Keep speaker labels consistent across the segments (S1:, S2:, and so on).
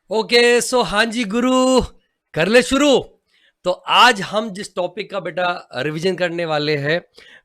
S1: Okay so हाँ जी गुरु, कर ले शुरू। तो आज हम जिस टॉपिक का बेटा रिवीजन करने वाले हैं,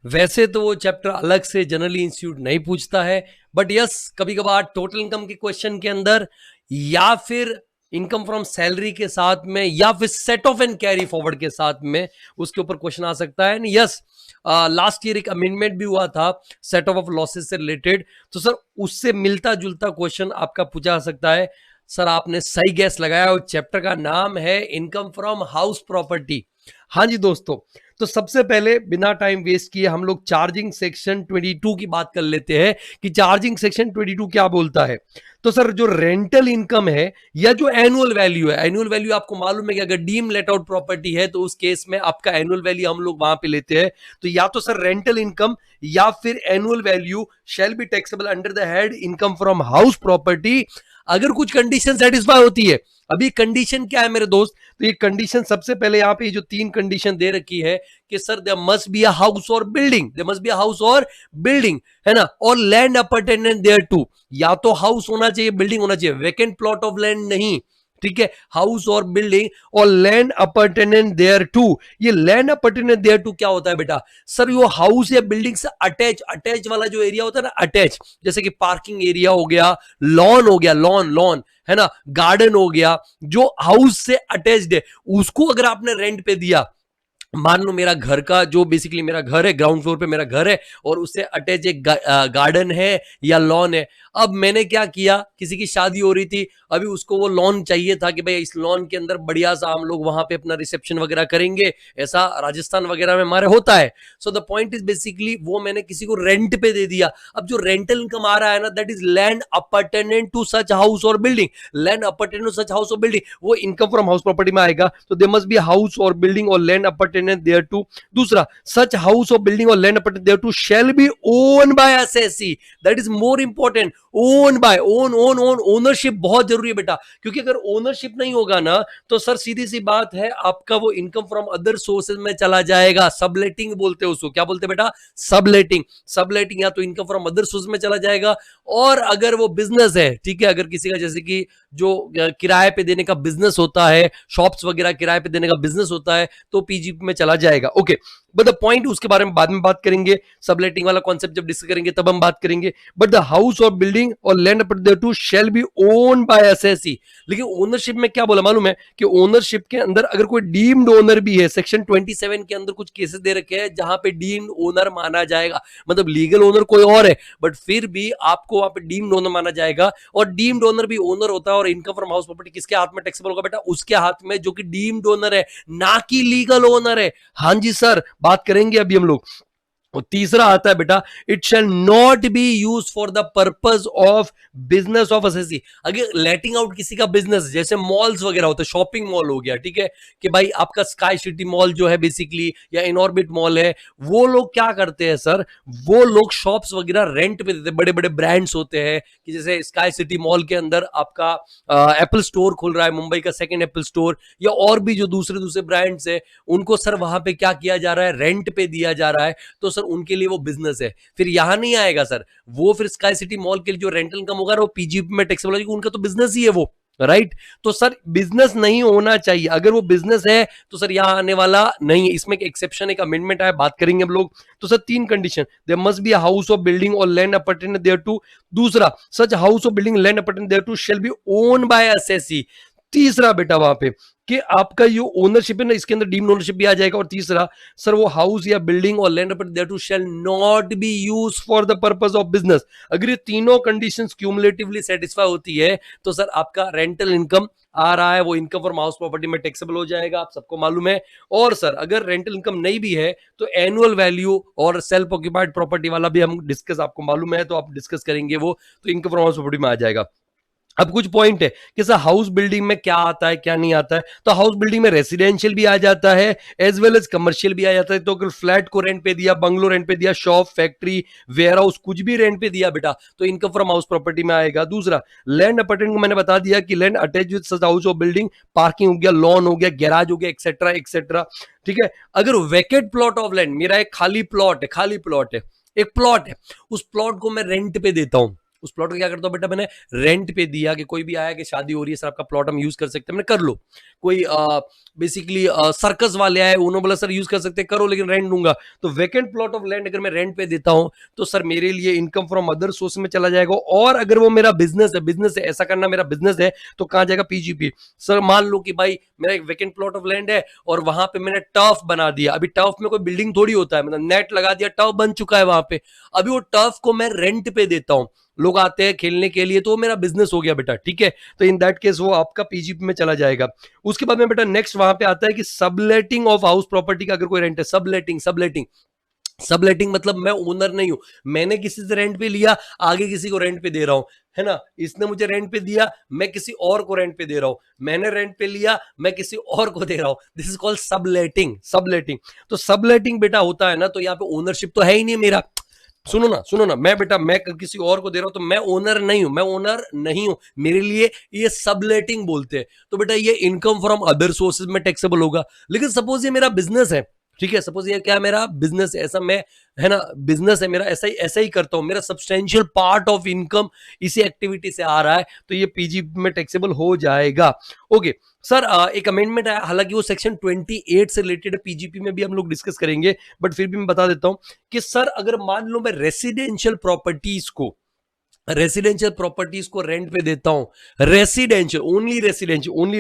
S1: वैसे तो वो चैप्टर अलग से जनरली इंस्टीट्यूट नहीं पूछता है, बट यस कभी कभार टोटल इनकम के क्वेश्चन के अंदर या फिर इनकम फ्रॉम सैलरी के साथ में या फिर set of and carry forward के साथ में उसके ऊपर क्वेश्चन आ सकता है। यस, लास्ट ईयर एक अमेंडमेंट भी हुआ था सेट ऑफ लॉसेस से रिलेटेड, तो सर उससे मिलता जुलता क्वेश्चन आपका पूछा जा सकता है। सर आपने सही गैस लगाया, और चैप्टर का नाम है इनकम फ्रॉम हाउस प्रॉपर्टी। हाँ जी दोस्तों, तो सबसे पहले बिना टाइम वेस्ट किए हम लोग चार्जिंग सेक्शन 22 की बात कर लेते हैं कि चार्जिंग सेक्शन 22 क्या बोलता है। तो सर जो रेंटल इनकम है या जो एनुअल वैल्यू है, एनुअल वैल्यू आपको मालूम है कि अगर डीम लेट आउट प्रॉपर्टी है तो उस केस में आपका एनुअल वैल्यू हम लोग वहां पे लेते हैं। तो या तो सर रेंटल इनकम या फिर annual value shall be taxable under the head income from house property, अगर कुछ कंडीशन सेटिस्फाई होती है। अभी कंडीशन क्या है मेरे दोस्त, तो ये कंडीशन सबसे पहले यहाँ पे जो 3 कंडीशन दे रखी है कि sir there must be a house और building, there must be a house और बिल्डिंग, है ना, और लैंड अपार्टमेंट देयर टू। या तो हाउस होना चाहिए, बिल्डिंग होना चाहिए, वेकेंट प्लॉट ऑफ लैंड नहीं, ठीक है, हाउस और बिल्डिंग और लैंड अपार्टमेंट देयर टू। ये लैंड अपार्टमेंट देयर टू क्या होता है बेटा, सर वो हाउस या बिल्डिंग से अटैच, अटैच वाला जो एरिया होता है ना, अटैच, जैसे कि पार्किंग एरिया हो गया, लॉन हो गया, लॉन लॉन है ना, गार्डन हो गया, जो हाउस से अटैच्ड है, उसको अगर आपने रेंट पे दिया, मान लो मेरा घर का जो बेसिकली मेरा घर है, ग्राउंड फ्लोर पे मेरा घर है और उससे अटैच एक गार्डन है या लॉन है। अब मैंने क्या किया, किसी की शादी हो रही थी, अभी उसको वो लॉन चाहिए था कि भाई इस लॉन के अंदर बढ़िया सा हम लोग वहां पे अपना रिसेप्शन वगैरह करेंगे, ऐसा राजस्थान वगैरह में हमारे होता है। So the point is basically वो मैंने किसी को रेंट पे दे दिया। अब जो रेंटल इनकम आ रहा है ना, that is land appurtenant to such house और building, land appurtenant to such house और बिल्डिंग, वो इनकम फ्रॉम हाउस प्रॉपर्टी में आएगा। तो दे मस्ट बी हाउस और बिल्डिंग और लैंड अपार्टमेंट देयर टू। दूसरा, सच हाउस और बिल्डिंग और land apartment thereto shall be own by assessee, that is more important. Own by, own own own ownership बहुत जरूरी है बेटा, क्योंकि अगर ओनरशिप नहीं होगा ना तो सर सीधी सी बात है आपका वो इनकम फ्रॉम अदर सोर्सेज में चला जाएगा। सबलेटिंग बोलते हैं उसको, क्या बोलते हैं बेटा, सबलेटिंग। सबलेटिंग या तो इनकम फ्रॉम अदर सोर्स में चला जाएगा, और अगर वो बिजनेस है, ठीक है, अगर किसी का जैसे कि जो किराए पे देने का बिजनेस होता है, शॉप्स वगैरह किराए पे देने का बिजनेस होता है, तो पीजीपी में चला जाएगा। ओके, बट द पॉइंट उसके बारे में बाद में बात करेंगे, सबलेटिंग वाला कॉन्सेप्ट जब डिस्कस करेंगे तब हम बात करेंगे। बट द हाउस और बिल्डिंग और land to shall be own by assessee. लेकिन ओनरशिप में क्या बोला मालूम है कि ओनरशिप के अंदर अगर कोई डीम्ड ओनर भी है, सेक्शन 27 के अंदर कुछ केसेस दे रखे हैं जहां पे डीम्ड ओनर माना जाएगा, मतलब लीगल ओनर कोई और है बट फिर भी आपको वहां पे डीम्ड ओनर माना जाएगा। और डीम्ड ओनर भी ओनर होता है, और इनकम फ्रॉम हाउस प्रॉपर्टी किसके हाथ में टैक्सेबल होगा बेटा, उसके हाथ में जो कि डीम्ड ओनर है, ना कि लीगल ओनर है। हाँ जी सर, बात करेंगे अभी हम लोग। और तीसरा आता है बेटा, it shall not be use for the purpose of business of assessee. अगर लेटिंग आउट किसी का बिजनेस, जैसे मॉल्स वगैरह होते हैं, शॉपिंग मॉल हो गया, ठीक है, कि भाई आपका स्काई सिटी मॉल जो है बेसिकली, या इनऑर्बिट मॉल है, वो लोग क्या करते हैं सर, वो लोग शॉप्स वगैरह रेंट पे देते हैं। बड़े बड़े ब्रांड्स होते हैं कि जैसे स्काई सिटी मॉल के अंदर आपका एप्पल स्टोर खुल रहा है, मुंबई का सेकंड एप्पल स्टोर, या और भी जो दूसरे दूसरे ब्रांड्स है, उनको सर वहां पे क्या किया जा रहा है, रेंट पे दिया जा रहा है। तो सर उनके लिए वो बिजनेस है, फिर यहां नहीं आएगा सर, वो फिर स्काई सिटी मॉल के लिए जो रेंटल इनकम होगा वो पीजीपी में टैक्सेबल होगा, उनका तो बिजनेस ही है वो, राइट। तो सर बिजनेस नहीं होना चाहिए, अगर वो बिजनेस है तो सर यहां आने वाला नहीं है। इसमें एक एक्सेप्शन, एक अमेंडमेंट आया, बात करेंगे हम लोग। तो sir 3 condition, there must be a house और बिल्डिंग और लैंड अपार्टमेंट देयर टू। दूसरा, सच हाउस और building land apartment thereto shall be own by assessee. तीसरा बेटा वहां पे कि आपका ये ओनरशिप है ना, इसके अंदर डीम्ड ओनरशिप भी आ जाएगा। और तीसरा, सर वो हाउस या बिल्डिंग और land thereto shall not be use for the purpose of business. अगर ये तीनों कंडीशंस क्यूमुलेटिवली सेटिस्फाई होती है तो सर आपका रेंटल इनकम आ रहा है वो इनकम फ्रॉम हाउस प्रॉपर्टी में टैक्सेबल हो जाएगा, आप सबको मालूम है। और सर अगर रेंटल इनकम नहीं भी है तो एनुअल वैल्यू और सेल्फ ऑक्यूपाइड प्रॉपर्टी वाला भी हम डिस्कस, आपको मालूम है तो आप डिस्कस करेंगे वो, तो इनकम फ्रॉम हाउस प्रॉपर्टी में आ जाएगा। अब कुछ पॉइंट है कि सर हाउस बिल्डिंग में क्या आता है क्या नहीं आता है। तो हाउस बिल्डिंग में रेसिडेंशियल भी आ जाता है एज वेल एज कमर्शियल भी आ जाता है। तो अगर फ्लैट को रेंट पे दिया, बंगलो रेंट पे दिया, शॉप, फैक्ट्री, वेयर हाउस कुछ भी रेंट पे दिया बेटा, तो इनकम फ्रॉम हाउस प्रॉपर्टी में आएगा। दूसरा, लैंड अपार्टमेंट को मैंने बता दिया कि land attach with such house और बिल्डिंग, पार्किंग हो गया, लॉन हो गया, गैराज हो गया, एक्सेट्रा एक्सेट्रा, ठीक है। अगर वेकेट प्लॉट ऑफ लैंड, मेरा एक खाली प्लॉट है, खाली प्लॉट है, एक प्लॉट है, उस प्लॉट को मैं रेंट पे देता हूं, उस प्लॉट को क्या करता हूँ बेटा, मैंने रेंट पे दिया कि कोई भी आया कि शादी हो रही है सर, आपका प्लॉट हम यूज कर सकते हैं, मैंने कर लो। कोई बेसिकली सर्कस वाले आए, उन्होंने बोला सर यूज कर सकते हैं, करो लेकिन रेंट दूंगा। तो वैकेंट प्लॉट ऑफ लैंड अगर मैं रेंट पे देता हूं तो सर मेरे लिए इनकम फ्रॉम अदर सोर्स में चला जाएगा। और अगर वो मेरा बिजनेस है ऐसा करना मेरा बिजनेस है, तो कहां जाएगा, पीजीपी। सर मान लो कि भाई मेरा एक वैकेंट प्लॉट ऑफ लैंड है और वहां पे मैंने टर्फ बना दिया। अभी टर्फ में कोई बिल्डिंग थोड़ी होता है, मतलब नेट लगा दिया, टर्फ बन चुका है वहां पे। अभी वो टर्फ को मैं रेंट पे देता हूं, लोग आते हैं खेलने के लिए, तो मेरा बिजनेस हो गया बेटा, ठीक है। तो इन दैट केस वो आपका पीजीपी में चला जाएगा। उसके बाद में बेटा नेक्स्ट वहां पे आता है कि सबलेटिंग ऑफ हाउस प्रॉपर्टी का अगर कोई रेंट है, सबलेटिंग मतलब मैं ओनर नहीं हूं, मैंने किसी से रेंट पे लिया, आगे किसी को रेंट पे दे रहा हूं, है ना। इसने मुझे रेंट पे दिया, मैं किसी और को रेंट पे दे रहा हूं, मैंने रेंट पे लिया, मैं किसी और को दे रहा हूं। This is called subletting. तो सबलेटिंग बेटा होता है ना, तो यहाँ पे ओनरशिप तो है ही नहीं मेरा। सुनो ना, मैं किसी और को दे रहा हूं, तो मैं ओनर नहीं हूं, मेरे लिए ये सबलेटिंग बोलते हैं। तो बेटा ये इनकम फ्रॉम अदर सोर्सेज में टैक्सेबल होगा। लेकिन सपोज ये मेरा बिजनेस है, ठीक है, सपोज ये क्या मेरा बिजनेस है, ऐसा मैं, है ना, बिजनेस है मेरा, ऐसा ही करता हूं, मेरा सब्सटेंशियल पार्ट ऑफ इनकम इसी एक्टिविटी से आ रहा है, तो ये पीजी में टैक्सेबल हो जाएगा। ओके सर, एक अमेंडमेंट आया, हालांकि वो सेक्शन 28 से रिलेटेड, पीजीपी में भी हम लोग डिस्कस करेंगे, बट फिर भी मैं बता देता हूं कि सर अगर मान लो मैं रेसिडेंशियल प्रॉपर्टीज को रेंट पे देता हूं, ओनली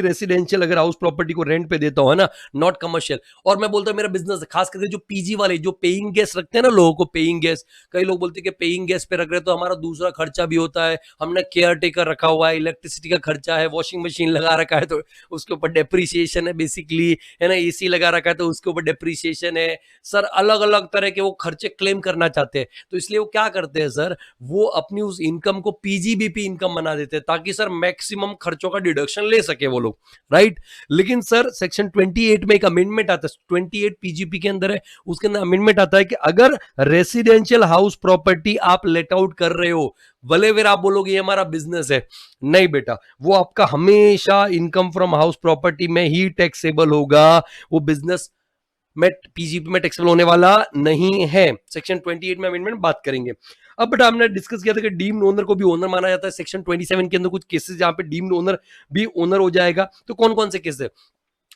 S1: रेसिडेंशियल अगर हाउस प्रॉपर्टी को रेंट पे देता हूं, है ना, नॉट कमर्शियल, और मैं बोलता हूं मेरा बिजनेस है, खास करके जो पीजी वाले जो पेइंग गेस्ट रखते हैं ना लोगों को, पेइंग गेस्ट, कई लोग बोलते हैं कि पेइंग गेस्ट पे रख रहे तो हमारा दूसरा खर्चा भी होता है, हमने केयर टेकर रखा हुआ है, इलेक्ट्रिसिटी का खर्चा है, वॉशिंग मशीन लगा रखा है तो उसके ऊपर डेप्रीसिएशन है बेसिकली, है ना, एसी लगा रखा है तो उसके ऊपर डेप्रीसिएशन है। सर अलग अलग तरह के वो खर्चे क्लेम करना चाहते हैं, तो इसलिए वो क्या करते हैं सर, वो अपनी उस इनकम को पीजीबीपी इनकम बना देते हैं, ताकि सर मैक्सिमम खर्चों का डिडक्शन ले सके वो लोग, राइट। लेकिन सर सेक्शन 28 में एक अमेंडमेंट आता है, 28 पीजीपी के अंदर है, उसके अंदर अमेंडमेंट आता है कि अगर रेसिडेंशियल हाउस प्रॉपर्टी आप लेट आउट कर रहे हो, भले फिर आप बोलोगे ये हमारा बिजनेस है, नहीं बेटा, वो आपका हमेशा इनकम फ्रॉम हाउस प्रॉपर्टी में ही टैक्सेबल होगा, वो बिजनेस में पीजीपी में टैक्सेबल होने वाला नहीं है। सेक्शन 28 में अमेंडमेंट बात करेंगे। अब बेटा हमने डिस्कस किया था कि डीम्ड ओनर को भी ओनर माना जाता है, सेक्शन 27 के अंदर कुछ केसेस जहां पे डीम्ड ओनर भी ओनर हो जाएगा। तो कौन कौन से केस है,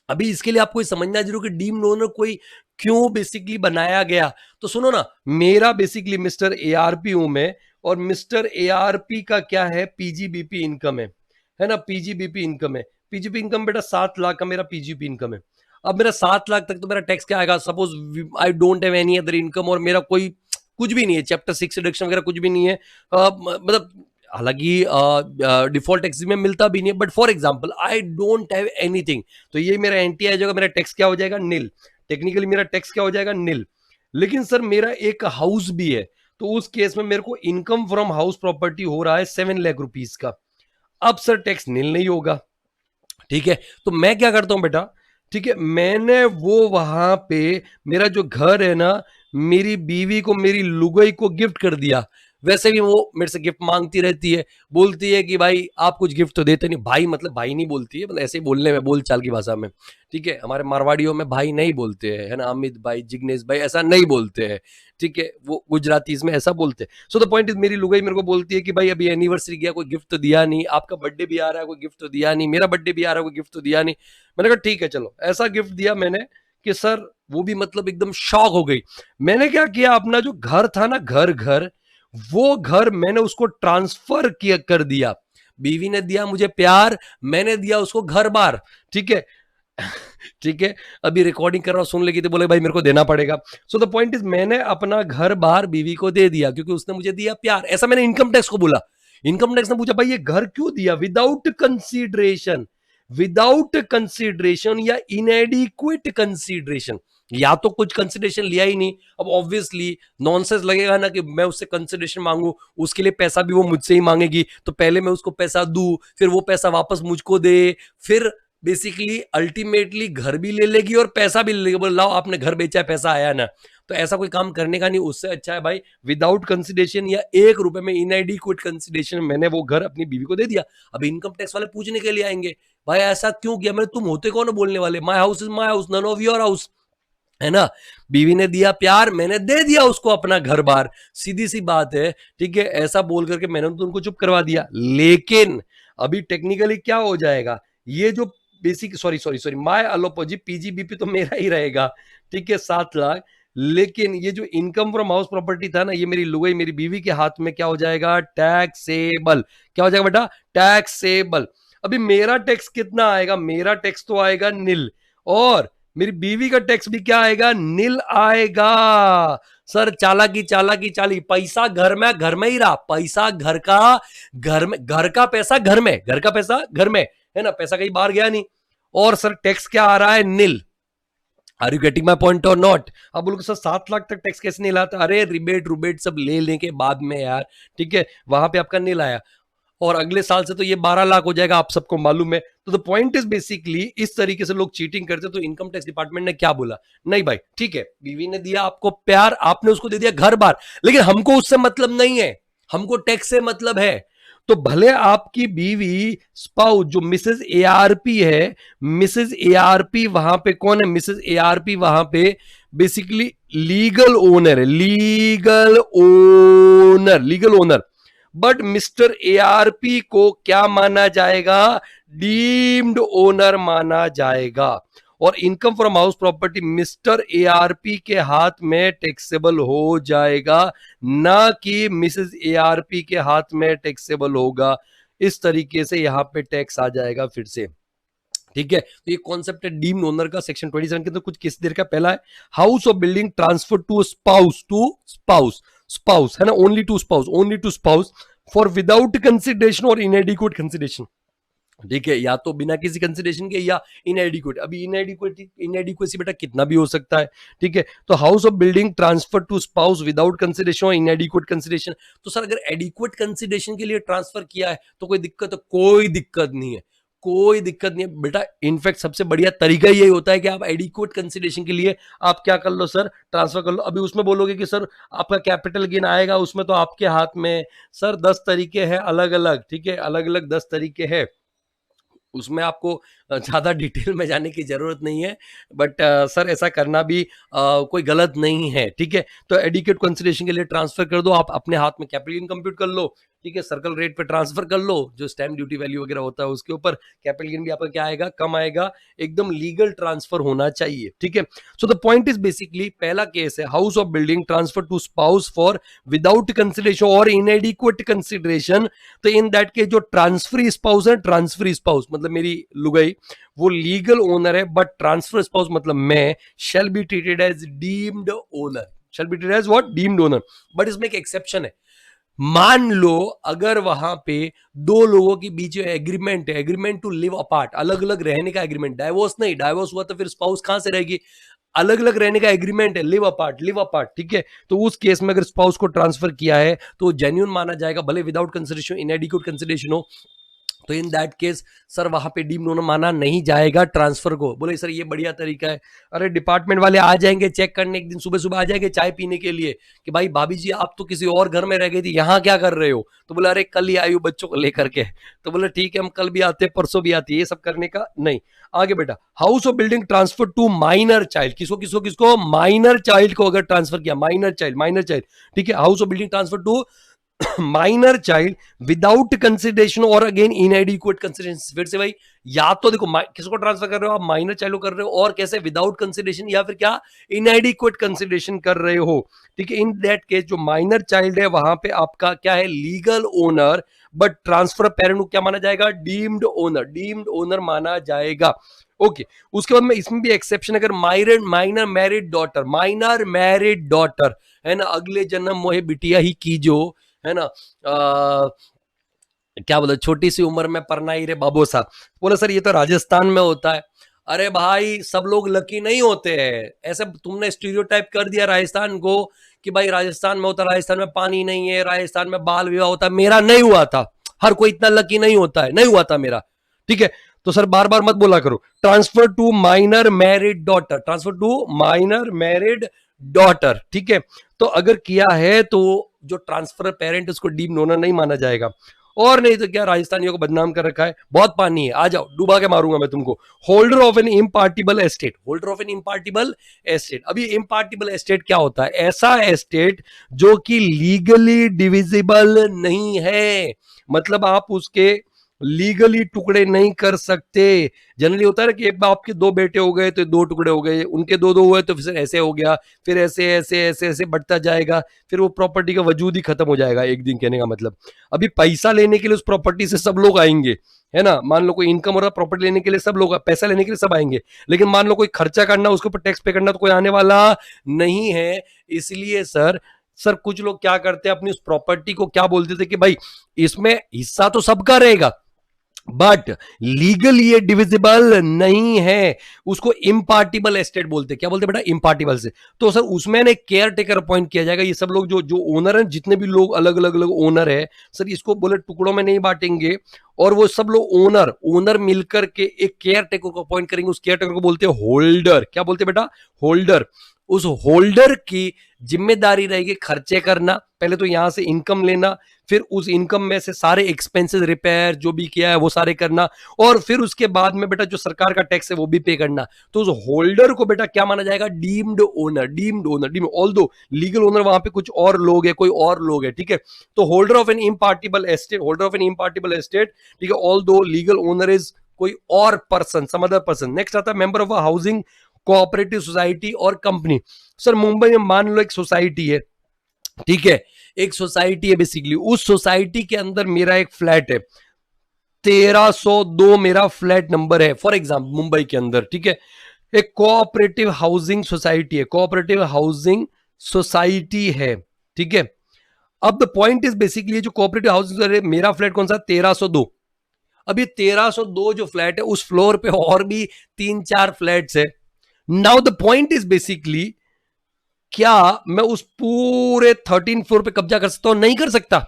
S1: अभी इसके लिए आपको समझना जरूर कि डीम्ड ओनर कोई क्यों बेसिकली बनाया गया। तो सुनो ना, मेरा बेसिकली मिस्टर एआरपी हूं मैं, और मिस्टर एआरपी का क्या है, पीजीबीपी इनकम है ना, पीजीबीपी इनकम है। पीजीबी इनकम बेटा 7 लाख का मेरा पीजीबी इनकम है। अब मेरा 7 लाख तक तो मेरा टैक्स क्या आएगा, suppose I don't have any other income, और मेरा कोई कुछ भी नहीं है, चैप्टर 6 डिडक्शन वगैरह कुछ भी नहीं है, मतलब हालांकि डिफॉल्ट टैक्स में मिलता भी नहीं है, but for example I don't have anything, तो ये मेरा एंटी आ जाएगा, मेरा टैक्स क्या हो जाएगा, नील। टेक्निकली मेरा टैक्स क्या हो जाएगा, नील। लेकिन सर मेरा एक हाउस भी है, तो उस केस में मेरे को इनकम फ्रॉम हाउस प्रॉपर्टी हो रहा है 7 लाख रुपीज का। अब सर टैक्स नील नहीं होगा, ठीक है। तो मैं क्या करता हूं बेटा, ठीक है, मैंने वो वहां पे मेरा जो घर है ना, मेरी बीवी को, मेरी लुगाई को गिफ्ट कर दिया। वैसे भी वो मेरे से गिफ्ट मांगती रहती है, बोलती है कि भाई आप कुछ गिफ्ट तो देते नहीं, भाई मतलब भाई नहीं बोलती है, मतलब ऐसे ही बोलने में, बोल चाल की भाषा में, ठीक है, हमारे मारवाड़ियों में भाई नहीं बोलते हैं, है ना, अमित भाई, जिग्नेश भाई ऐसा नहीं बोलते हैं, ठीक है, वो गुजराती इसमें ऐसा बोलते हैं। सो द पॉइंट इज, मेरी लुगाई मेरे को बोलती है कि भाई अभी एनिवर्सरी गया, कोई गिफ्ट तो दिया नहीं, आपका बर्थडे भी आ रहा है, कोई गिफ्ट तो दिया नहीं, मेरा बर्थडे भी आ रहा है, कोई गिफ्ट तो दिया नहीं। मैंने कहा ठीक है चलो, ऐसा गिफ्ट दिया मैंने कि सर वो भी मतलब एकदम शॉक हो गई। मैंने क्या किया, अपना जो घर था ना, घर वो घर मैंने उसको ट्रांसफर किया कर दिया। बीवी ने दिया मुझे प्यार, मैंने दिया उसको घर बार, ठीक है। ठीक है, अभी रिकॉर्डिंग कर रहा हूं, सुन लेगी तो बोले भाई मेरे को देना पड़ेगा। सो द पॉइंट इज, मैंने अपना घर बार बीवी को दे दिया क्योंकि उसने मुझे दिया प्यार। ऐसा मैंने इनकम टैक्स को बोला, इनकम टैक्स ने पूछा भाई ये घर क्यों दिया, विदाउट कंसीडरेशन या इनएडिक्वेट कंसीडरेशन, या तो कुछ कंसिडरेशन लिया ही नहीं। अब ऑब्वियसली नॉनसेंस लगेगा ना कि मैं उससे कंसिडरेशन मांगू, उसके लिए पैसा भी वो मुझसे ही मांगेगी, तो पहले मैं उसको पैसा दूं, फिर वो पैसा वापस मुझको दे, फिर बेसिकली अल्टीमेटली घर भी ले लेगी और पैसा भी ले लेगी, बोले लाओ आपने घर बेचा है, पैसा आया ना। तो ऐसा कोई काम करने का नहीं, उससे अच्छा है भाई विदाउट कंसिडरेशन या 1 रुपए में इनएडिक्वेट कंसिडरेशन मैंने वो घर अपनी बीवी को दे दिया। अब इनकम टैक्स वाले पूछने के लिए आएंगे भाई ऐसा क्यों किया, मैंने, तुम होते कौन बोलने वाले, my house is my house, none of your house, है ना। बीवी ने दिया प्यार, मैंने दे दिया उसको अपना घर बार, सीधी सी बात है, ठीक है। ऐसा बोल करके मैंने तो उनको चुप करवा दिया। लेकिन अभी टेक्निकली क्या हो जाएगा, ये जो basic sorry sorry sorry my अलोपोजी पीजीबीपी तो मेरा ही रहेगा, ठीक है, 7 लाख। लेकिन ये जो इनकम फ्रॉम हाउस प्रॉपर्टी था ना, ये मेरी लुगाई मेरी बीवी के हाथ में क्या हो जाएगा, टैक्सेबल। क्या हो जाएगा बेटा, टैक्सेबल। अभी मेरा टैक्स कितना आएगा, मेरा टैक्स तो आएगा नील, और मेरी बीवी का टैक्स भी क्या आएगा, नील आएगा। सर चालाकी चालाकी चाली, पैसा घर में ही रहा, पैसा घर का घर में, घर का पैसा घर में, घर का पैसा घर में, है ना, पैसा कहीं बाहर गया नहीं। और सर टैक्स क्या आ रहा है, Neel. Are you getting my point और नॉट। अब बोलो सर 7 लाख तक टैक्स कैसे नहीं लाता, अरे रिबेट रुबेट सब ले लेने के बाद में यार, ठीक है, वहां पे आपका नील आया। और अगले साल से तो ये 12 लाख हो जाएगा, आप सबको मालूम है। तो द पॉइंट इज बेसिकली इस तरीके से लोग चीटिंग करते। तो इनकम टैक्स डिपार्टमेंट ने क्या बोला, नहीं भाई ठीक है, बीवी ने दिया आपको प्यार, आपने उसको दे दिया घर बार, लेकिन हमको उससे मतलब नहीं है, हमको टैक्स से मतलब है। तो भले आपकी बीवी स्पाउस जो मिसेस एआरपी है, मिसेस एआरपी वहां पे कौन है, मिसेस एआरपी वहां पे बेसिकली लीगल ओनर है, legal owner, legal owner. But mister ARP को क्या माना जाएगा, डीम्ड ओनर माना जाएगा। और income from house property mister ARP के हाथ में टैक्सेबल हो जाएगा, ना कि मिसेस एआरपी के हाथ में टैक्सेबल होगा। इस तरीके से यहां पे टैक्स आ जाएगा फिर से, ठीक है। तो ये कॉन्सेप्ट है डीम्ड ओनर का, सेक्शन 27 के अंदर कुछ किस देर का पहला है, house of building transfer to spouse, to spouse, spouse है ना, only to spouse, only to spouse for without consideration और इनएडिक्वेट कंसिडरेशन, ठीक है, या तो बिना किसी कंसिडरेशन के या इनएडिक्वेट। अभी इनएडिक्वेसी बेटा कितना भी हो सकता है, ठीक है। तो house of building transfer to spouse without consideration और इनएडिक्वेट कंसिडरेशन। तो सर अगर एडिक्वेट कंसिडरेशन के लिए ट्रांसफर किया है तो कोई दिक्कत है, कोई दिक्कत नहीं है, कोई दिक्कत नहीं है बेटा। इनफैक्ट सबसे बढ़िया तरीका यही होता है कि आप एडिक्वेट कंसिडरेशन के लिए आप क्या कर लो सर, ट्रांसफर कर लो। अभी उसमें बोलोगे कि सर आपका कैपिटल गेन आएगा, उसमें तो आपके हाथ में। सर 10 तरीके हैं अलग अलग, ठीक है, अलग अलग 10 तरीके हैं, उसमें आपको ज़्यादा डिटेल में जाने की ज़रूरत नहीं है। बट सर ऐसा करना भी कोई गलत नहीं है, ठीक है। तो एडिक्वेट कंसिडरेशन के लिए ट्रांसफर कर दो, आप अपने हाथ में कैपिटल गेन कंप्यूट कर लो, ठीक है, सर्कल रेट पे ट्रांसफर कर लो, जो स्टैम्प ड्यूटी वैल्यू वगैरह होता है उसके ऊपर कैपिटल गेन भी आपका क्या आएगा, कम आएगा। एकदम लीगल ट्रांसफर होना चाहिए, ठीक है। So the point is basically पहला केस है house of building transfer to spouse for without consideration और इनएडिक्वेट कंसिडरेशन। तो इन दैट केस जो ट्रांसफरी स्पाउस है, ट्रांसफरी स्पाउस मतलब मेरी लुगाई, वो लीगल ओनर है, बट ट्रांसफर स्पाउस मतलब मैं, shall be treated as deemed owner, shall be treated as what, deemed owner. But इसमें एक एक्सेप्शन है, मान लो अगर वहां पे दो लोगों के बीच एग्रीमेंट है, एग्रीमेंट टू लिव अपार्ट, अलग अलग रहने का एग्रीमेंट, डाइवोर्स नहीं, डाइवोर्स हुआ तो फिर स्पाउस कहां से रहेगी, अलग अलग रहने का एग्रीमेंट है, लिव अपार्ट, लिव अपार्ट, ठीक है। तो उस केस में अगर स्पाउस को ट्रांसफर किया है तो जेन्युइन माना जाएगा, भले विदाउट कंसिडरेशन इनएडिक्वेट कंसिडरेशन हो। तो इन दैट केस सर वहां पे डीम्ड ओनर माना नहीं जाएगा ट्रांसफर को। बोले सर ये बढ़िया तरीका है, अरे डिपार्टमेंट वाले आ जाएंगे चेक करने, एक दिन सुबह सुबह आ जाएंगे चाय पीने के लिए कि भाई भाभी जी आप तो किसी और घर में रह गई थी, यहाँ क्या कर रहे हो। तो बोला अरे कल ही आई हूँ बच्चों को लेकर के। तो बोले ठीक है हम कल भी आते हैं, परसों भी आती है, ये सब करने का नहीं। आगे बेटा, house of building transfer to minor child, किसको किसको किसको, माइनर चाइल्ड को अगर ट्रांसफर किया, माइनर चाइल्ड, माइनर चाइल्ड, ठीक है, house of building transfer to minor child without consideration और अगेन इनएडिक्वेट कंसिडरेशन। फिर से भाई या तो देखो किसको ट्रांसफर कर रहे हो आप, माइनर चाइल्ड को कर रहे हो, और कैसे, विदाउट कंसिडरेशन या फिर क्या, इनएडिक्वेट कंसिडरेशन कर रहे हो, ठीक है। इन दैट केस जो माइनर चाइल्ड है वहां पे आपका क्या है, legal owner, but transfer parent को क्या माना जाएगा, डीम्ड ओनर, डीम्ड ओनर माना जाएगा। ओके उसके बाद में इसमें भी एक्सेप्शन, अगर minor married daughter, minor married daughter है ना, अगले जन्म मोहे बिटिया ही कीजो, है ना, क्या बोला, छोटी सी उम्र में परनाई रे बाबोसा। बोला सर ये तो राजस्थान में होता है। अरे भाई सब लोग लकी नहीं होते हैं, ऐसे तुमने स्टीरियोटाइप कर दिया राजस्थान को कि भाई राजस्थान में होता, राजस्थान में पानी नहीं है, राजस्थान में बाल विवाह होता है। मेरा नहीं हुआ था, हर कोई इतना लकी नहीं होता है, नहीं हुआ था मेरा, ठीक है। तो सर बार बार मत बोला करो, transfer to minor married daughter, transfer to minor married daughter, ठीक है। तो अगर किया है तो जो ट्रांसफर पेरेंट उसको डीम्ड ओनर नहीं माना जाएगा। और नहीं तो क्या, राजस्थानियों को बदनाम कर रखा है, बहुत पानी है, आ जाओ डुबा के मारूंगा मैं तुमको। Holder of an impartible estate, holder of an impartible estate. अभी इम्पार्टिबल एस्टेट क्या होता है? ऐसा एस्टेट जो कि लीगली डिविजिबल नहीं है, मतलब आप उसके लीगली टुकड़े नहीं कर सकते। जनरली होता है ना कि एक बाप के दो बेटे हो गए तो दो टुकड़े हो गए, उनके दो दो हुए तो फिर ऐसे हो गया, फिर ऐसे ऐसे ऐसे ऐसे बढ़ता जाएगा, फिर वो प्रॉपर्टी का वजूद ही खत्म हो जाएगा एक दिन। कहने का मतलब अभी पैसा लेने के लिए उस प्रॉपर्टी से सब लोग आएंगे, है ना, मान लो कोई इनकम हो रहा है प्रॉपर्टी लेने के लिए, सब लोग पैसा लेने के लिए सब आएंगे, लेकिन मान लो कोई खर्चा करना, उसके ऊपर टैक्स पे करना, तो कोई आने वाला नहीं है। इसलिए सर कुछ लोग क्या करते हैं, अपनी उस प्रॉपर्टी को क्या बोलते थे कि भाई इसमें हिस्सा तो सबका रहेगा बट लीगली ये डिविजिबल नहीं है, उसको इम्पार्टिबल एस्टेट बोलते। क्या बोलते बेटा? इम्पार्टिबल से। तो सर उसमें ना केयर टेकर अपॉइंट किया जाएगा। ये सब लोग जो जो ओनर हैं, जितने भी लोग अलग अलग अलग ओनर है, सर इसको बोले टुकड़ों में नहीं बांटेंगे, और वो सब लोग ओनर मिलकर के एक केयर टेकर को अपॉइंट करेंगे। उस केयर टेकर को बोलते हैं होल्डर। क्या बोलते हैं बेटा? होल्डर। उस होल्डर की जिम्मेदारी रहेगी खर्चे करना, पहले तो यहां से इनकम लेना, फिर उस इनकम में से सारे एक्सपेंसेस, रिपेयर जो भी किया है वो सारे करना, और फिर उसके बाद में बेटा जो सरकार का टैक्स है वो भी पे करना। तो उस होल्डर को बेटा क्या माना जाएगा? Deemed owner. डीम्ड ऑल दो लीगल ओनर वहां पे कुछ और लोग है, कोई और लोग है, ठीक है। तो holder of an impartible estate, holder of an impartible estate, ठीक है, although legal owner is कोई और person, some other person. Next आता है member of a housing cooperative society और कंपनी। सर मुंबई में मान लो एक सोसाइटी है, ठीक है, एक सोसाइटी है बेसिकली, उस सोसाइटी के अंदर मेरा एक फ्लैट है, 1302 मेरा फ्लैट नंबर है फॉर एग्जाम्पल, मुंबई के अंदर, ठीक है। एक कोऑपरेटिव हाउसिंग सोसाइटी है, कोऑपरेटिव हाउसिंग सोसाइटी है, ठीक है। अब द पॉइंट इज बेसिकली जो कोऑपरेटिव हाउसिंग, मेरा फ्लैट कौन सा? 1302। अब ये 1302 जो फ्लैट है, उस फ्लोर पे और भी 3-4 फ्लैट्स है। Now the point is basically, क्या मैं उस पूरे 13 फ्लोर पे कब्जा कर सकता हूं? नहीं कर सकता।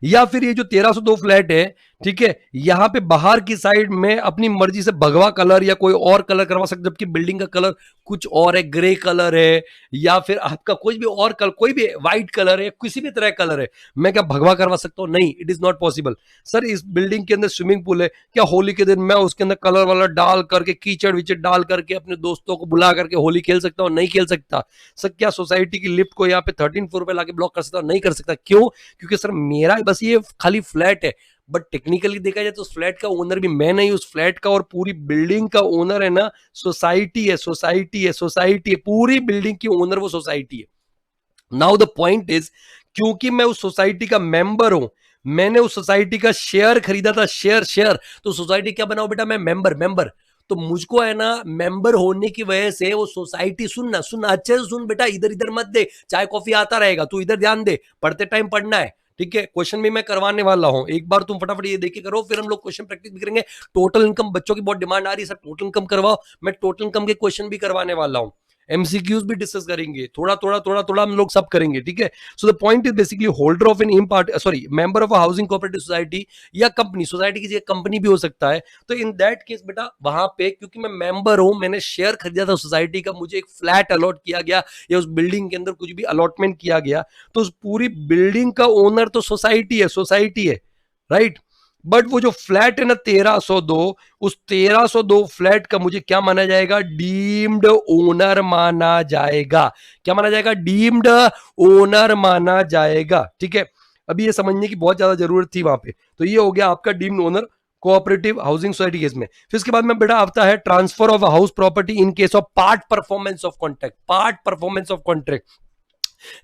S1: या फिर ये जो 1302 फ्लैट है, ठीक है, यहां पे बाहर की साइड में अपनी मर्जी से भगवा कलर या कोई और कलर करवा सकते, जबकि बिल्डिंग का कलर कुछ और है, ग्रे कलर है, या फिर आपका कोई भी और कलर, कोई भी व्हाइट कलर है, किसी भी तरह कलर है, मैं क्या भगवा करवा सकता हूं? नहीं, it is not possible. Sir इस बिल्डिंग के अंदर स्विमिंग पूल है, क्या होली के दिन मैं उसके अंदर कलर वाला डाल करके, कीचड़ विचड़ डाल करके अपने दोस्तों को बुला करके होली खेल सकता हूं? नहीं खेल सकता। सर क्या सोसाइटी की लिफ्ट को यहाँ पे 13 फ्लोर पे लाके ब्लॉक कर सकता हूं? नहीं कर सकता। क्यों? क्योंकि सर मेरा बस ये खाली फ्लैट है, बट टेक्निकली देखा जाए तो उस फ्लैट का ओनर भी मैं नहीं, उस फ्लैट का और पूरी बिल्डिंग का ओनर है ना सोसाइटी है, सोसाइटी है, पूरी बिल्डिंग की ओनर वो सोसाइटी है। नाउ द पॉइंट इज, क्योंकि मैं उस सोसाइटी का मेंबर हूं, मैंने उस सोसाइटी का शेयर खरीदा था, शेयर, तो सोसाइटी क्या बनाओ बेटा? मैं मेंबर। तो मुझको है ना मेंबर होने की वजह से वो सोसाइटी, सुन अच्छे से सुन बेटा, इधर इधर मत दे, चाय कॉफी आता रहेगा, तू इधर ध्यान दे, पढ़ते टाइम पढ़ना है, ठीक है। क्वेश्चन भी मैं करवाने वाला हूं, एक बार तुम फटाफट ये देखे करो, फिर हम लोग क्वेश्चन प्रैक्टिस भी करेंगे। टोटल इनकम बच्चों की बहुत डिमांड आ रही है, सर टोटल इनकम करवाओ, मैं टोटल इनकम के क्वेश्चन भी करवाने वाला हूं, एमसीक्यूज भी डिस्कस करेंगे, थोड़ा हम लोग सब करेंगे, ठीक है। So the point is basically holder of an member of a housing cooperative society या कंपनी, सोसाइटी की जगह कंपनी भी हो सकता है। तो इन दैट केस बेटा वहां पे, क्योंकि मैं मेंबर हूं, मैंने शेयर खरीदा था सोसाइटी का, मुझे एक फ्लैट अलॉट किया गया या उस बिल्डिंग के अंदर कुछ भी अलॉटमेंट किया गया, तो उस पूरी बिल्डिंग का ओनर तो सोसाइटी है, राइट। बट वो जो फ्लैट है ना 1302, उस 1302 फ्लैट का मुझे क्या माना जाएगा? डीम्ड ओनर माना जाएगा। क्या माना जाएगा? डीम्ड ओनर माना जाएगा, ठीक है। अभी ये समझने की बहुत ज्यादा जरूरत थी वहां पे। तो ये हो गया आपका deemed owner cooperative housing society case में। फिर इसके बाद में बेटा आता है transfer of house property in case of part performance of contract,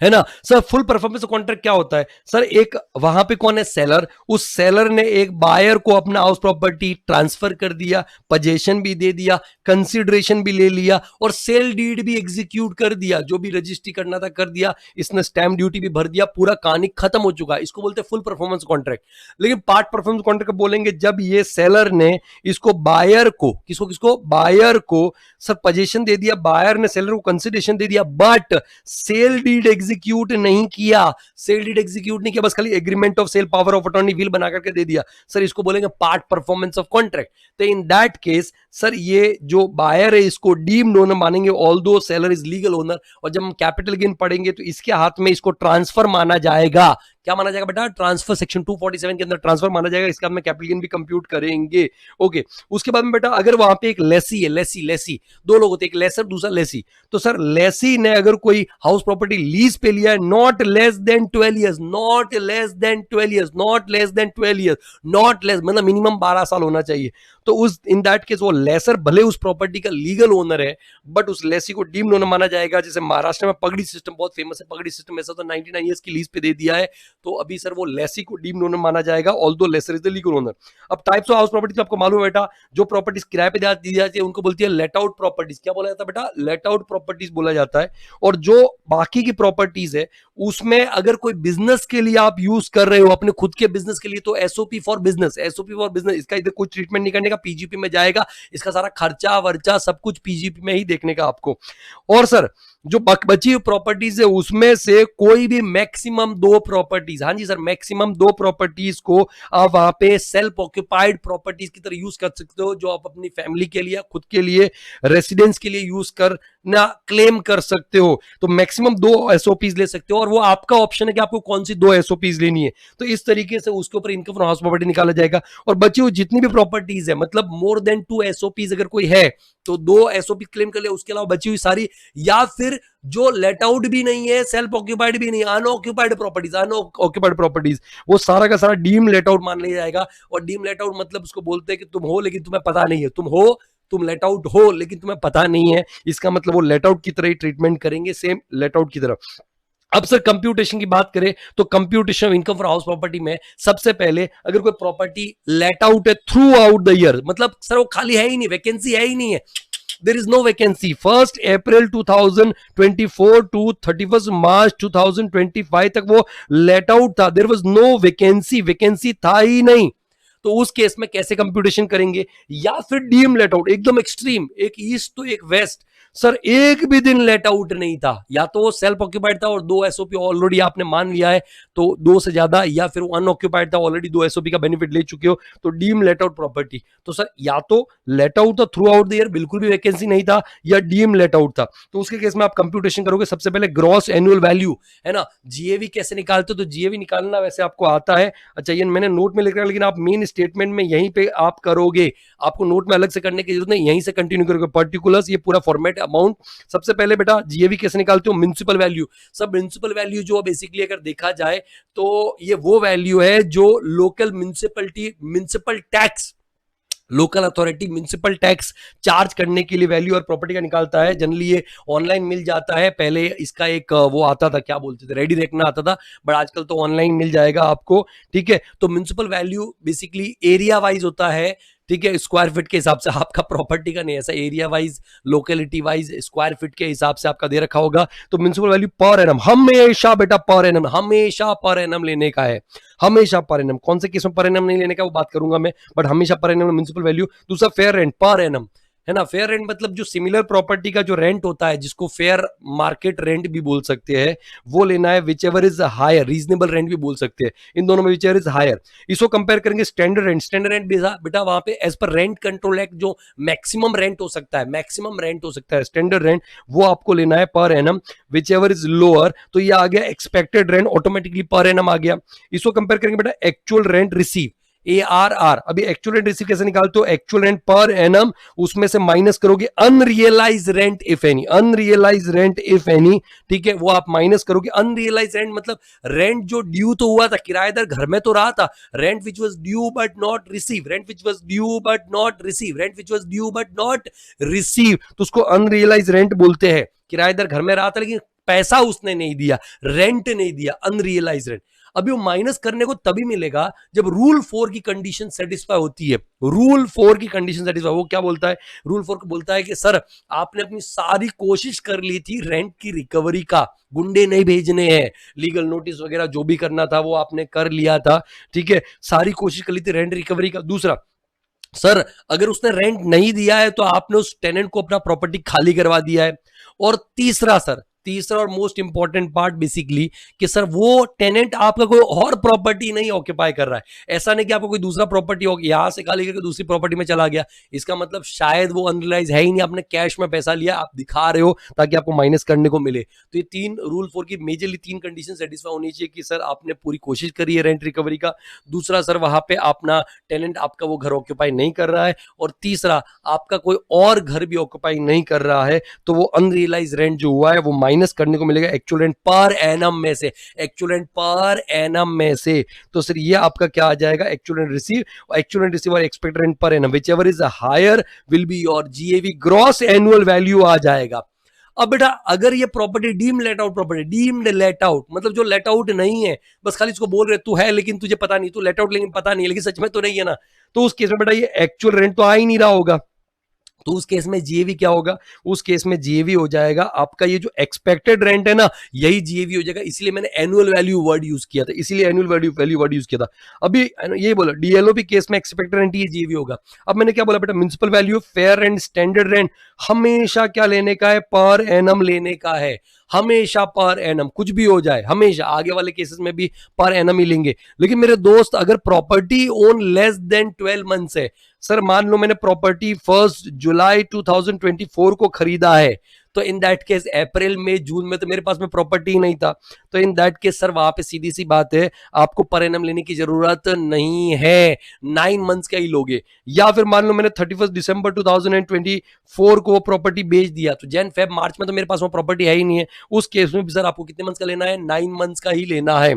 S1: है ना। सर फुल परफॉर्मेंस कॉन्ट्रैक्ट क्या होता है? सर एक वहां पे कौन है? सेलर। उस सेलर ने एक बायर को अपना हाउस प्रॉपर्टी ट्रांसफर कर दिया, पोजीशन भी दे दिया, कंसीडरेशन भी ले लिया, और सेल डीड भी एग्जीक्यूट कर दिया, जो भी रजिस्ट्री करना था कर दिया, इसने स्टैंप ड्यूटी भी भर दिया, पूरा कहानी खत्म हो चुका है। इसको बोलते हैं फुल परफॉर्मेंस कॉन्ट्रैक्ट। लेकिन पार्ट परफॉर्मेंस कॉन्ट्रैक्ट बोलेंगे जब ये सेलर ने इसको बायर को, किसको बायर को सर पोजीशन दे दिया, बायर ने सेलर को कंसीडरेशन दे दिया, बट सेल डीड एग्जीक्यूट नहीं किया, बस खाली agreement of sale power of attorney will बना करके दे दिया। सर इसको बोलेंगे पार्ट परफॉर्मेंस ऑफ कॉन्ट्रैक्ट। तो इन दैट केस सर ये जो बायर है इसको डीम्ड ओनर मानेंगे, although seller is legal owner. और जब हम कैपिटल गेन पढ़ेंगे तो इसके हाथ में इसको ट्रांसफर माना जाएगा। क्या माना जाएगा बेटा, ट्रांसफर, सेक्शन 247 के अंदर ट्रांसफर माना जाएगा, इसके बाद में कैपिटल गेन भी कंप्यूट करेंगे। ओके, उसके बाद में बेटा अगर वहां पे एक लेसी है, लेसी दो लोग होते हैं, एक लेसर दूसरा लेसी, तो सर लेसी ने अगर कोई हाउस प्रॉपर्टी लीज पे लिया है, not less than 12 years, not less than 12 years, not less than 12 years, not less मतलब मिनिमम 12 साल होना चाहिए, तो उस इन दैट केस वो लेसर भले उस प्रॉपर्टी का लीगल ओनर है, बट उस लेसी को डीम्ड ओनर माना जाएगा। जैसे महाराष्ट्र में पगड़ी सिस्टम बहुत फेमस है, पगड़ी सिस्टम ऐसा तो 99 ईयर्स की लीज पे दे दिया है, तो अभी सर वो लेसी को डीम्ड ओनर माना जाएगा, although lessor is the legal owner. अब टाइप्स ऑफ हाउस प्रॉपर्टी आपको मालूम है बेटा, जो प्रॉपर्टीज किराए पे दी जाती है उनको बोलती है लेट आउट प्रॉपर्टीज। क्या बोला जाता है बेटा, लेट आउट प्रॉपर्टीज बोला जाता है। और जो बाकी की प्रॉपर्टीज है उसमें अगर कोई बिजनेस के लिए आप यूज कर रहे हो, अपने खुद के बिजनेस के लिए, तो SOP for business, SOP for business, इसका इधर कुछ ट्रीटमेंट नहीं करने का, पीजीपी में जाएगा, इसका सारा खर्चा वर्चा सब कुछ पीजीपी में ही देखने का आपको। और सर जो बची हुई प्रॉपर्टीज है उसमें से कोई भी मैक्सिमम 2 प्रॉपर्टीज, हाँ जी सर, मैक्सिमम 2 प्रॉपर्टीज को आप वहां पे सेल्फ ऑक्यूपाइड प्रॉपर्टीज की तरह यूज कर सकते हो, जो आप अपनी फैमिली के लिए, खुद के लिए, रेसिडेंस के लिए यूज करना क्लेम कर सकते हो। तो मैक्सिमम 2 एसओपीज ले सकते हो, और वो आपका ऑप्शन है कि आपको कौन सी 2 एसओपीज लेनी है। तो इस तरीके से उसके ऊपर इनकम फ्रॉम हाउस प्रॉपर्टी निकाला जाएगा। और बची हुई जितनी भी प्रॉपर्टीज है, मतलब मोर देन 2 एसओपीज अगर कोई है तो 2 एसओपी क्लेम कर ले, उसके अलावा बची हुई सारी, या फिर जो लेट आउट भी नहीं है, सेल्फ ऑक्यूपाइड भी नहीं, अनऑक्यूपाइड प्रॉपर्टीज, वो सारा का सारा डीम लेट आउट मान लिया जाएगा। और डीम लेट आउट मतलब उसको बोलते हैं कि तुम हो लेकिन तुम्हें पता नहीं है, तुम लेट आउट हो लेकिन तुम्हें पता नहीं है, इसका मतलब वो लेट आउट की तरह ही ट्रीटमेंट करेंगे, सेम लेट आउट की तरह। अब सर कंप्यूटेशन की बात करें तो computation of income for house property में सबसे पहले अगर कोई प्रॉपर्टी लेट आउट है थ्रू आउट द ईयर, मतलब सर वो खाली है ही नहीं, वैकेंसी है ही नहीं है, there is no vacancy, 1st April 2024 to 31st March 2025 तक वो लेट आउट था, there was no वैकेंसी था ही नहीं। तो उस केस में कैसे कंप्यूटेशन करेंगे, या फिर डीम लेट आउट, एकदम एक्सट्रीम, एक ईस्ट तो एक वेस्ट, सर एक भी दिन लेट आउट नहीं था, या तो वो सेल्फ ऑक्यूपाइड था और 2 एसओपी ऑलरेडी आपने मान लिया है तो 2 से ज्यादा, या फिर वो अनऑक्यूपाइड था, ऑलरेडी 2 एसओपी का बेनिफिट ले चुके हो, तो डीम लेट आउट प्रॉपर्टी। तो सर या तो लेट आउट था थ्रू आउट द ईयर, बिल्कुल भी वैकेंसी नहीं था, या डीम लेट आउट था। तो उसके केस में आप कंप्यूटेशन करोगे, सबसे पहले ग्रॉस एनुअल वैल्यू है ना, जीएवी कैसे निकालते हो, तो जीएवी निकालना वैसे आपको आता है, अच्छा ये मैंने नोट में लिख रहा है, लेकिन आप मेन स्टेटमेंट में यहीं पे आप करोगे, आपको नोट में अलग से करने की जरूरत नहीं, यहीं से कंटिन्यू करोगे, पर्टिकुलर्स ये पूरा फॉर्मेट अमाउंट। सबसे पहले बेटा जीएवी कैसे निकालते हो, म्युनिसिपल वैल्यू। सब म्युनिसिपल वैल्यू जो बेसिकली अगर देखा जाए तो ये वो वैल्यू है जो local municipal tax, local authority municipal tax charge करने के लिए वैल्यू और प्रॉपर्टी का निकालता है। जनरली ये ऑनलाइन मिल जाता है, पहले इसका एक वो आता था, क्या बोलते थे, रेडी रखना आता था, बट आजकल तो ऑनलाइन मिल जाएगा आपको, ठीक है। तो municipal value basically area wise होता है, ठीक है, स्क्वायर फीट के हिसाब से, आपका प्रॉपर्टी का नहीं, ऐसा area wise, locality wise, square feet के हिसाब से आपका दे रखा होगा। तो म्युनिसिपल वैल्यू पर एनम, हमेशा बेटा पर एनम, हमेशा पर एनम लेने का है, हमेशा पर एनम। कौन से केस में पर एनम नहीं लेने का वो बात करूंगा मैं, बट हमेशा पर एनम म्युनिसिपल वैल्यू। दूसरा फेयर रेंट पर एनम, है ना, फेयर रेंट मतलब जो सिमिलर प्रॉपर्टी का जो रेंट होता है, जिसको फेयर मार्केट रेंट भी बोल सकते हैं, वो लेना है, which ever is higher, reasonable rent भी बोल सकते हैं, इन दोनों में विच एवर इज हायर। इसको कंपेयर करेंगे स्टैंडर्ड रेंट, स्टैंडर्ड रेंट बेटा वहां पे as per rent control act जो मैक्सिमम रेंट हो सकता है, मैक्सिमम रेंट हो सकता है स्टैंडर्ड रेंट, वो आपको लेना है per annum, which ever is lower, तो ये आ गया expected rent, automatically per annum आ गया। इसको कंपेयर करेंगे बेटा एक्चुअल रेंट रिसीव, ARR। अभी एक्चुअल रेंट रिसीव कैसे निकालते हो, एक्चुअल रेंट पर एनम, उसमें से माइनस करोगे unrealise rent if any, unrealise rent if any, ठीक है, वो आप माइनस करोगे। अनरियलाइज रेंट मतलब रेंट जो ड्यू तो हुआ था, किराएदार घर में तो रहा था, rent which was due but not receive, rent which was due but not receive, rent which was due but not receive, तो उसको अनरियलाइज रेंट बोलते हैं। किराएदार घर में रहा था लेकिन पैसा उसने नहीं दिया, रेंट नहीं दिया, अनरियलाइज रेंट। अभी वो माइनस करने को तभी मिलेगा जब रूल 4 की कंडीशन सेटिस्फाई होती है। रूल 4 की कंडीशन सेटिस्फाई, वो क्या बोलता है, रूल 4 को बोलता है कि सर आपने अपनी सारी कोशिश कर ली थी रेंट की रिकवरी का, गुंडे नहीं भेजने हैं, लीगल नोटिस वगैरह जो भी करना था वो आपने कर लिया था, ठीक है, सारी कोशिश कर ली थी रेंट रिकवरी का। दूसरा सर अगर उसने रेंट नहीं दिया है तो आपने उस टेनेंट को अपना प्रॉपर्टी खाली करवा दिया है। और तीसरा सर तीसरा और मोस्ट इंपॉर्टेंट पार्ट बेसिकली कि सर वो टेनेंट आपका कोई और प्रॉपर्टी नहीं ऑक्यूपाई कर रहा है। ऐसा नहीं कि आपको कोई दूसरा प्रॉपर्टी हो, यहां से खाली करके दूसरी प्रॉपर्टी में चला गया, इसका मतलब शायद वो अनरियलाइज है ही नहीं, आपने कैश में पैसा लिया, आप दिखा रहे हो ताकि आपको माइनस करने को मिले। तो ये तीन रूल 4 की मेजरली तीन कंडीशन सेटिस्फाई होनी चाहिए कि सर आपने पूरी कोशिश करी है रेंट रिकवरी का, दूसरा सर वहां पे अपना टेनेंट आपका वो घर ऑक्यूपाई नहीं कर रहा है, और तीसरा आपका कोई और घर भी ऑक्यूपाई नहीं कर रहा है, तो वो अनरियलाइज रेंट जो हुआ है वो माइनस करने को मिलेगा एक्चुअल रेंट पर एनम में से, एक्चुअल रेंट पर एनम में से। तो सर ये आपका क्या आ जाएगा, actual rent receive, actual rent receive और expected rent per annum which ever is higher will be your GAV, gross annual value आ जाएगा। अब बेटा अगर ये property deem let out property, deemed let out मतलब जो लेट आउट नहीं है, बस खाली इसको बोल रहे तू है लेकिन तुझे पता नहीं, तू लेट आउट लेकिन पता नहीं है, लेकिन सच में तो नहीं है ना, तो उस केस में बेटा ये एक्चुअल रेंट तो आ ही नहीं रहा होगा, तो उस केस में जीएवी क्या होगा, उस केस में जीएवी हो जाएगा आपका ये जो एक्सपेक्टेड रेंट है ना, यही जीएवी हो जाएगा। इसलिए मैंने एनुअल वैल्यू वर्ड यूज किया था, इसीलिए एनुअल वैल्यू वर्ड यूज किया था। अभी ये बोला डीएलओपी केस में एक्सपेक्टेड रेंट ये जीएवी होगा। अब मैंने क्या बोला बेटा, municipal value, fair rent, standard rent हमेशा क्या लेने का है, पर एनम लेने का है, हमेशा पर एनम, कुछ भी हो जाए हमेशा, आगे वाले केसेस में भी पर एनम ही लेंगे। लेकिन मेरे दोस्त अगर property own less than 12 months है, सर मान लो मैंने प्रॉपर्टी 1 जुलाई 2024 को खरीदा है, तो इन दैट केस अप्रैल में जून में तो मेरे पास में प्रॉपर्टी ही नहीं था, तो इन दैट केस सर वहां पे सीधी सी बात है आपको पर एनम लेने की जरूरत नहीं है, 9 मंथ्स का ही लोगे। या फिर मान लो मैंने 31 दिसंबर 2024 को वो प्रॉपर्टी बेच दिया, तो जैन फेब मार्च में तो मेरे पास वो प्रॉपर्टी है ही नहीं है, उस केस में भी सर आपको कितने मंथ्स का लेना है, 9 मंथ्स का ही लेना है।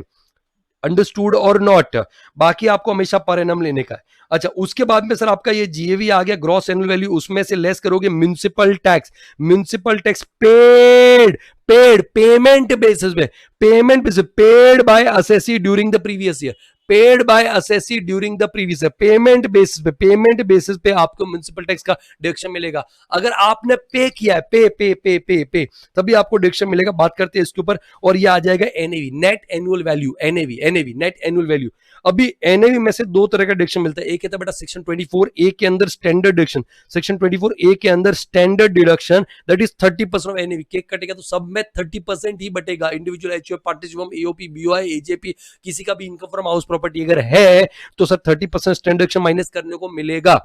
S1: अंडरस्टूड और नॉट, बाकी आपको हमेशा पर एनम लेने का है। अच्छा उसके बाद में सर आपका ये जीएवी आ गया, ग्रॉस एनुअल वैल्यू, उसमें से लेस करोगे municipal tax, municipal tax paid, payment basis पे, payment basis paid by assessee during the previous year, paid by assessee during the previous year, payment basis पे आपको municipal tax का deduction मिलेगा। अगर आपने पे किया है, पे तभी आपको डिडक्शन मिलेगा। बात करते हैं इसके ऊपर, और ये आ जाएगा NAV, net annual value, NAV net annual value. अभी एनएवी में से दो तरह का डिडक्शन मिलता है, एक कहता है बेटा सेक्शन 24 ए के अंदर स्टैंडर्ड डिडक्शन, सेक्शन 24 ए के अंदर standard deduction that is 30% of NAV, cake कटेगा तो सब में 30% ही बटेगा, individual HUF, participate, AOP, BOI, AJP, किसी का भी इनकम फ्रॉम हाउस प्रॉपर्टी अगर है तो सर 30% स्टैंडर्ड डिडक्शन माइनस करने को मिलेगा।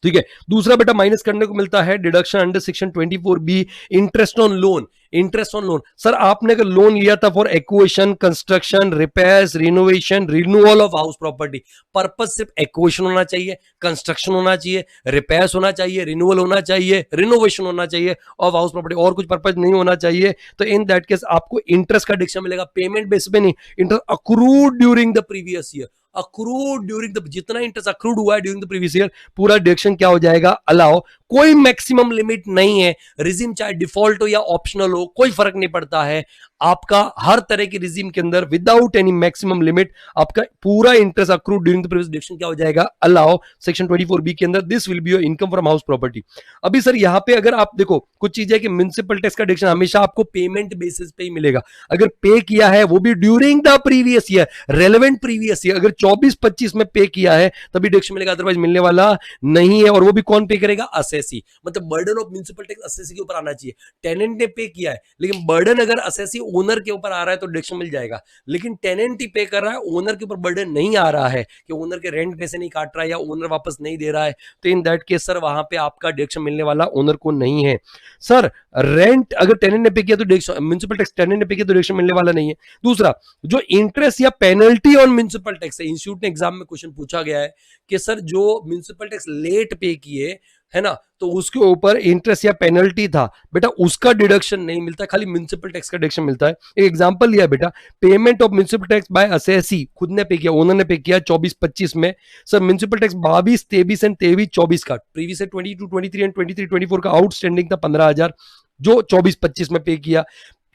S1: ठीक है, दूसरा बेटा माइनस करने को मिलता है deduction under section 24 B, interest on loan, interest on loan. Sir आपने अगर लोन लिया था for acquisition, construction, repairs, renovation, renewal of house property, purpose सिर्फ एक्विजिशन होना चाहिए, कंस्ट्रक्शन होना चाहिए, रिपेयर्स होना चाहिए, रिन्यूअल होना चाहिए, रिनोवेशन होना चाहिए ऑफ हाउस प्रॉपर्टी, और कुछ पर्पस नहीं होना चाहिए, तो इन दैट केस आपको इंटरेस्ट का डिडक्शन मिलेगा, पेमेंट बेस पे नहीं, interest accrued during the previous year, accrued during the, जितना इंटरेस्ट अक्रूड हुआ है ड्यूरिंग द प्रीवियस ईयर पूरा डिडक्शन क्या हो जाएगा, अलाउ, कोई मैक्सिमम लिमिट नहीं है, रिजीम चाहे डिफॉल्ट हो या ऑप्शनल हो कोई फर्क नहीं पड़ता है, आपका हर तरह की रिजीम के अंदर विदाउट एनी मैक्सिमम लिमिट आपका पूरा interest accrued during the previous deduction क्या हो जाएगा, अलाउ, सेक्शन 24 बी के अंदर, this will be your income from house property. अभी सर यहां पे अगर आप देखो कुछ चीजें कि म्युनिसिपल टैक्स का डिडक्शन हमेशा आपको पेमेंट बेसिस पे ही मिलेगा, अगर पे किया है वो भी during the previous year, relevant previous year, अगर 24-25 में पे किया है तभी डिडक्शन मिलेगा, अदरवाइज मिलने वाला नहीं है। और वो भी कौन पे करेगा, असेसी, मतलब burden of municipal tax assessee के ऊपर आना चाहिए। टेनेंट ने पे किया है लेकिन बर्डन अगर असेसी ओनर के ऊपर आ रहा है तो डिडक्शन मिल जाएगा, लेकिन टेनेंट ही पे कर रहा है, ओनर के ऊपर बर्डन नहीं आ रहा है कि ओनर के रेंट पैसे नहीं काट रहा है या ओनर वापस नहीं दे रहा है, तो इन दैट केस सर वहां पे आपका डिडक्शन मिलने वाला ओनर को नहीं है। सर रेंट अगर टेनेंट ने पे किया तो डिडक्शन, म्युनिसिपल टैक्स टेनेंट ने पे किया तो डिडक्शन मिलने वाला नहीं है। दूसरा जो इंटरेस्ट या पेनल्टी ऑन म्युनिसिपल टैक्स है, इंस्टीट्यूट ने एग्जाम में क्वेश्चन पूछा गया है कि सर जो म्युनिसिपल टैक्स लेट पे किए है ना, तो उसके ऊपर इंटरेस्ट या पेनल्टी था बेटा, उसका डिडक्शन नहीं मिलता, खाली म्युनिसिपल टैक्स का डिडक्शन मिलता है। एक एग्जांपल लिया बेटा, payment of municipal tax bye assessee, खुद ने पे किया, ओनर ने पे किया 24-25 में, सर म्युनिसिपल टैक्स 22, 23 एंड 23-24 का, प्रीवियस 22-23 एंड 23-24 का आउटस्टैंडिंग था 15,000, जो 24-25 में पे किया,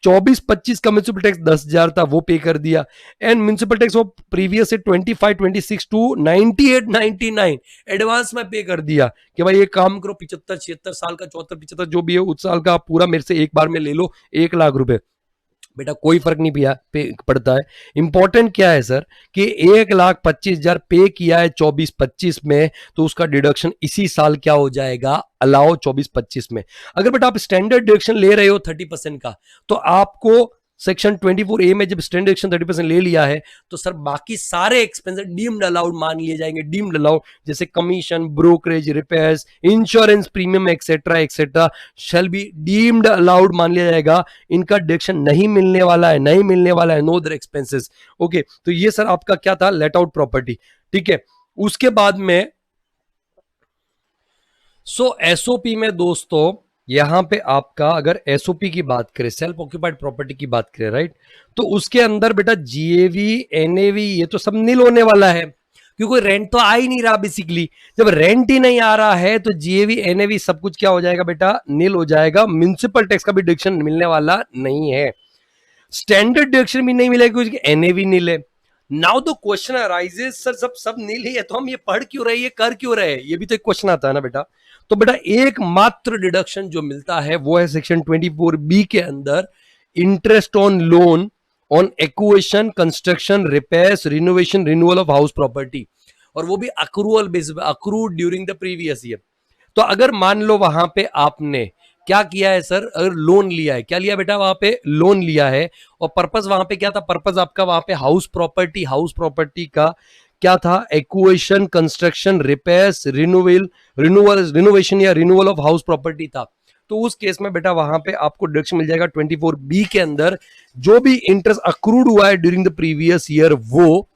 S1: 24-25 का म्युनिसिपल टैक्स 10,000 था वो पे कर दिया, एंड म्युनिसिपल टैक्स वो प्रीवियस से 25-26 टू 98-99 एडवांस में पे कर दिया कि भाई ये काम करो, 75-76 साल का, 74-75 जो भी है उस साल का आप पूरा मेरे से एक बार में ले लो 1 लाख रुपए, बेटा कोई फर्क नहीं पड़ता है। इंपॉर्टेंट क्या है सर कि 1,25,000 पे किया है 24-25 में, तो उसका डिडक्शन इसी साल क्या हो जाएगा, अलाउ 24-25 में। अगर बेटा आप स्टैंडर्ड डिडक्शन ले रहे हो 30% का, तो आपको सेक्शन 24A में जब स्टैंडर्ड डिडक्शन 30% ले लिया है, तो सर बाकी सारे एक्सपेंसेस डीम्ड अलाउड मान लिए जाएंगे। डीम्ड अलाउड जैसे commission, brokerage, repairs, insurance premium etcetera etcetera shall be deemed allowed मान लिया जाएगा। इनका डिडक्शन नहीं मिलने वाला है, नहीं मिलने वाला है, नो अदर एक्सपेंसेस। ओके, तो ये सर आपका क्या था, लेट आउट प्रॉपर्टी। ठीक है, उसके बाद में एसओपी में दोस्तों यहां पे आपका अगर एसओपी की बात करें, सेल्फ ऑक्यूपाइड प्रॉपर्टी की बात करें, राइट, तो उसके अंदर बेटा जीएवी, एनएवी ये तो सब नील होने वाला है, क्योंकि रेंट तो आ ही नहीं रहा बेसिकली। जब रेंट ही नहीं आ रहा है तो जीएवी, एनएवी सब कुछ क्या हो जाएगा बेटा, नील हो जाएगा। म्युनिसिपल टैक्स का भी डिडक्शन मिलने वाला नहीं है, स्टैंडर्ड डिडक्शन भी नहीं मिलेगा क्योंकि एनएवी नील है। Now the question arises, sir जब सब नील है तो हम ये पढ़ क्यों रहे, ये कर क्यों रहे, ये भी तो एक क्वेश्चन आता है ना बेटा। तो बेटा एकमात्र डिडक्शन जो मिलता है वो है सेक्शन 24B के अंदर, interest on loan on acquisition, construction, repairs, renovation, renewal of house property, और वो भी अक्रूअल बेसिस पे, accrued during the previous year. तो अगर मान लो वहां पे आपने क्या किया है सर, अगर लोन लिया है, क्या लिया बेटा, वहां पे लोन लिया है, और पर्पस वहां पे क्या था, पर्पस आपका वहां पे हाउस प्रॉपर्टी का क्या था, एक्विजिशन, कंस्ट्रक्शन, रिपेयर्स, रिनोवेशन या रिन्यूअल ऑफ हाउस प्रॉपर्टी था। तो उस केस में बेटा वहां पे आपको डिडक्शन मिल जाएगा 24B के अंदर, जो भी इंटरेस्ट अक्रूड हुआ है ड्यूरिंग द प्रीवियस ईयर वो।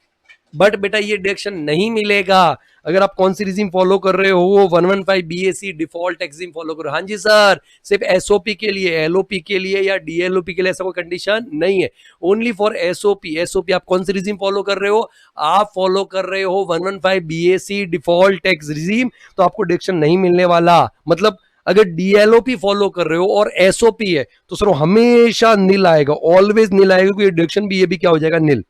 S1: बट बेटा ये डिडक्शन नहीं मिलेगा अगर आप कौन सी रिजीम फॉलो कर रहे हो, 115 BAC डिफॉल्ट एक्सिम फॉलो करो। हाँ जी सर, सिर्फ एसओपी के लिए, एलओपी के लिए या डीएलओपी के लिए ऐसा कोई कंडीशन नहीं है, ओनली फॉर एसओपी। एसओपी आप कौन सी रिजीम फॉलो कर रहे हो, आप फॉलो कर रहे हो 115 BAC डिफॉल्ट टैक्स रिजीम, तो आपको डिडक्शन नहीं मिलने वाला। मतलब अगर डीएलओपी फॉलो कर रहे हो और एसओपी है तो सर हमेशा नील आएगा, ऑलवेज नील आएगा, क्योंकि डिडक्शन भी ये भी क्या हो जाएगा, नील।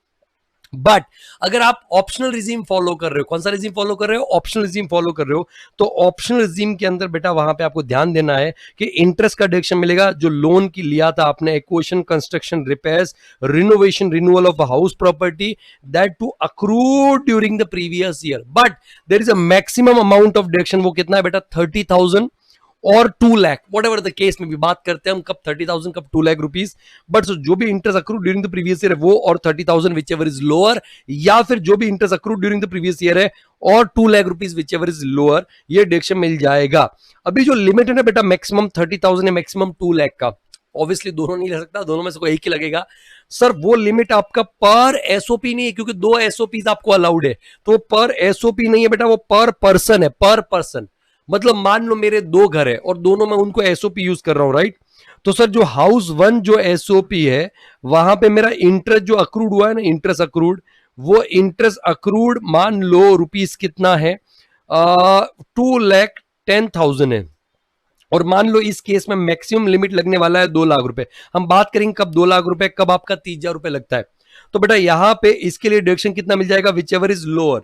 S1: बट अगर आप ऑप्शनल रिजीम फॉलो कर रहे हो, कौन सा रिजीम फॉलो कर रहे हो, ऑप्शनल रिजीम फॉलो कर रहे हो, तो ऑप्शनल रिजीम के अंदर बेटा वहां पे आपको ध्यान देना है कि इंटरेस्ट का डिडक्शन मिलेगा जो लोन की लिया था आपने, acquisition, construction, repairs, renovation, renewal of house property, that to accrued during the previous year. But there is a maximum amount of deduction, वो कितना है बेटा, 30,000 और 2 lakh, whatever the case में भी बात करते हैं हम, कब 30,000 कब 2 लाख रुपीज। बट जो भी interest accrued during the previous year है वो, और 30,000 विच एवर इज लोअर, या फिर जो भी interest accrued during the previous year है और 2 lakh rupees which ever is lower, ये डिडक्शन मिल जाएगा। अभी जो लिमिट है ना बेटा, मैक्सिमम 30,000 है, मैक्सिमम 2 लाख का, ऑब्वियसली दोनों नहीं ले सकता, दोनों में से कोई एक ही लगेगा। सर वो लिमिट आपका पर एसओपी नहीं है, क्योंकि 2 एसओपीज आपको अलाउड है, तो पर एसओपी नहीं है बेटा, वो पर पर्सन है, पर पर्सन। मतलब मान लो मेरे 2 घर है और दोनों में उनको एसओपी यूज कर रहा हूं, राइट, तो सर जो हाउस 1 जो एसओपी है वहां पे मेरा इंटरेस्ट जो अक्रूड हुआ है ना, इंटरेस्ट अक्रूड, वो इंटरेस्ट अक्रूड मान लो रुपीस कितना है, 2,10,000 है, और मान लो इस केस में मैक्सिमम लिमिट लगने वाला है 2 लाख रुपए। हम बात करेंगे कब 2 लाख रुपए, कब आपका 30,000 रुपए लगता है। तो बेटा यहां पे इसके लिए डिडक्शन कितना मिल जाएगा, विच एवर इज लोअर।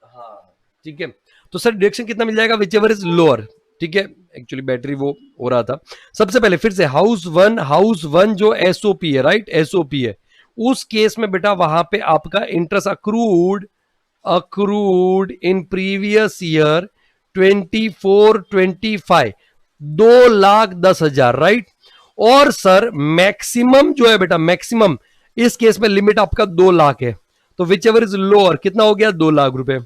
S1: हाँ ठीक है, तो सर डिडक्शन कितना मिल जाएगा, विच एवर इज लोअर। ठीक है, एक्चुअली बैटरी वो हो रहा था। सबसे पहले फिर से हाउस वन जो एसओपी है, राइट, एसओपी है, उस केस में बेटा वहां पे आपका interest accrued in previous year 24-25 2,10,000, right. और सर मैक्सिमम जो है बेटा, मैक्सिमम इस केस में लिमिट आपका 2 लाख है, तो विच एवर इज लोअर कितना हो गया, 2 लाख रुपए।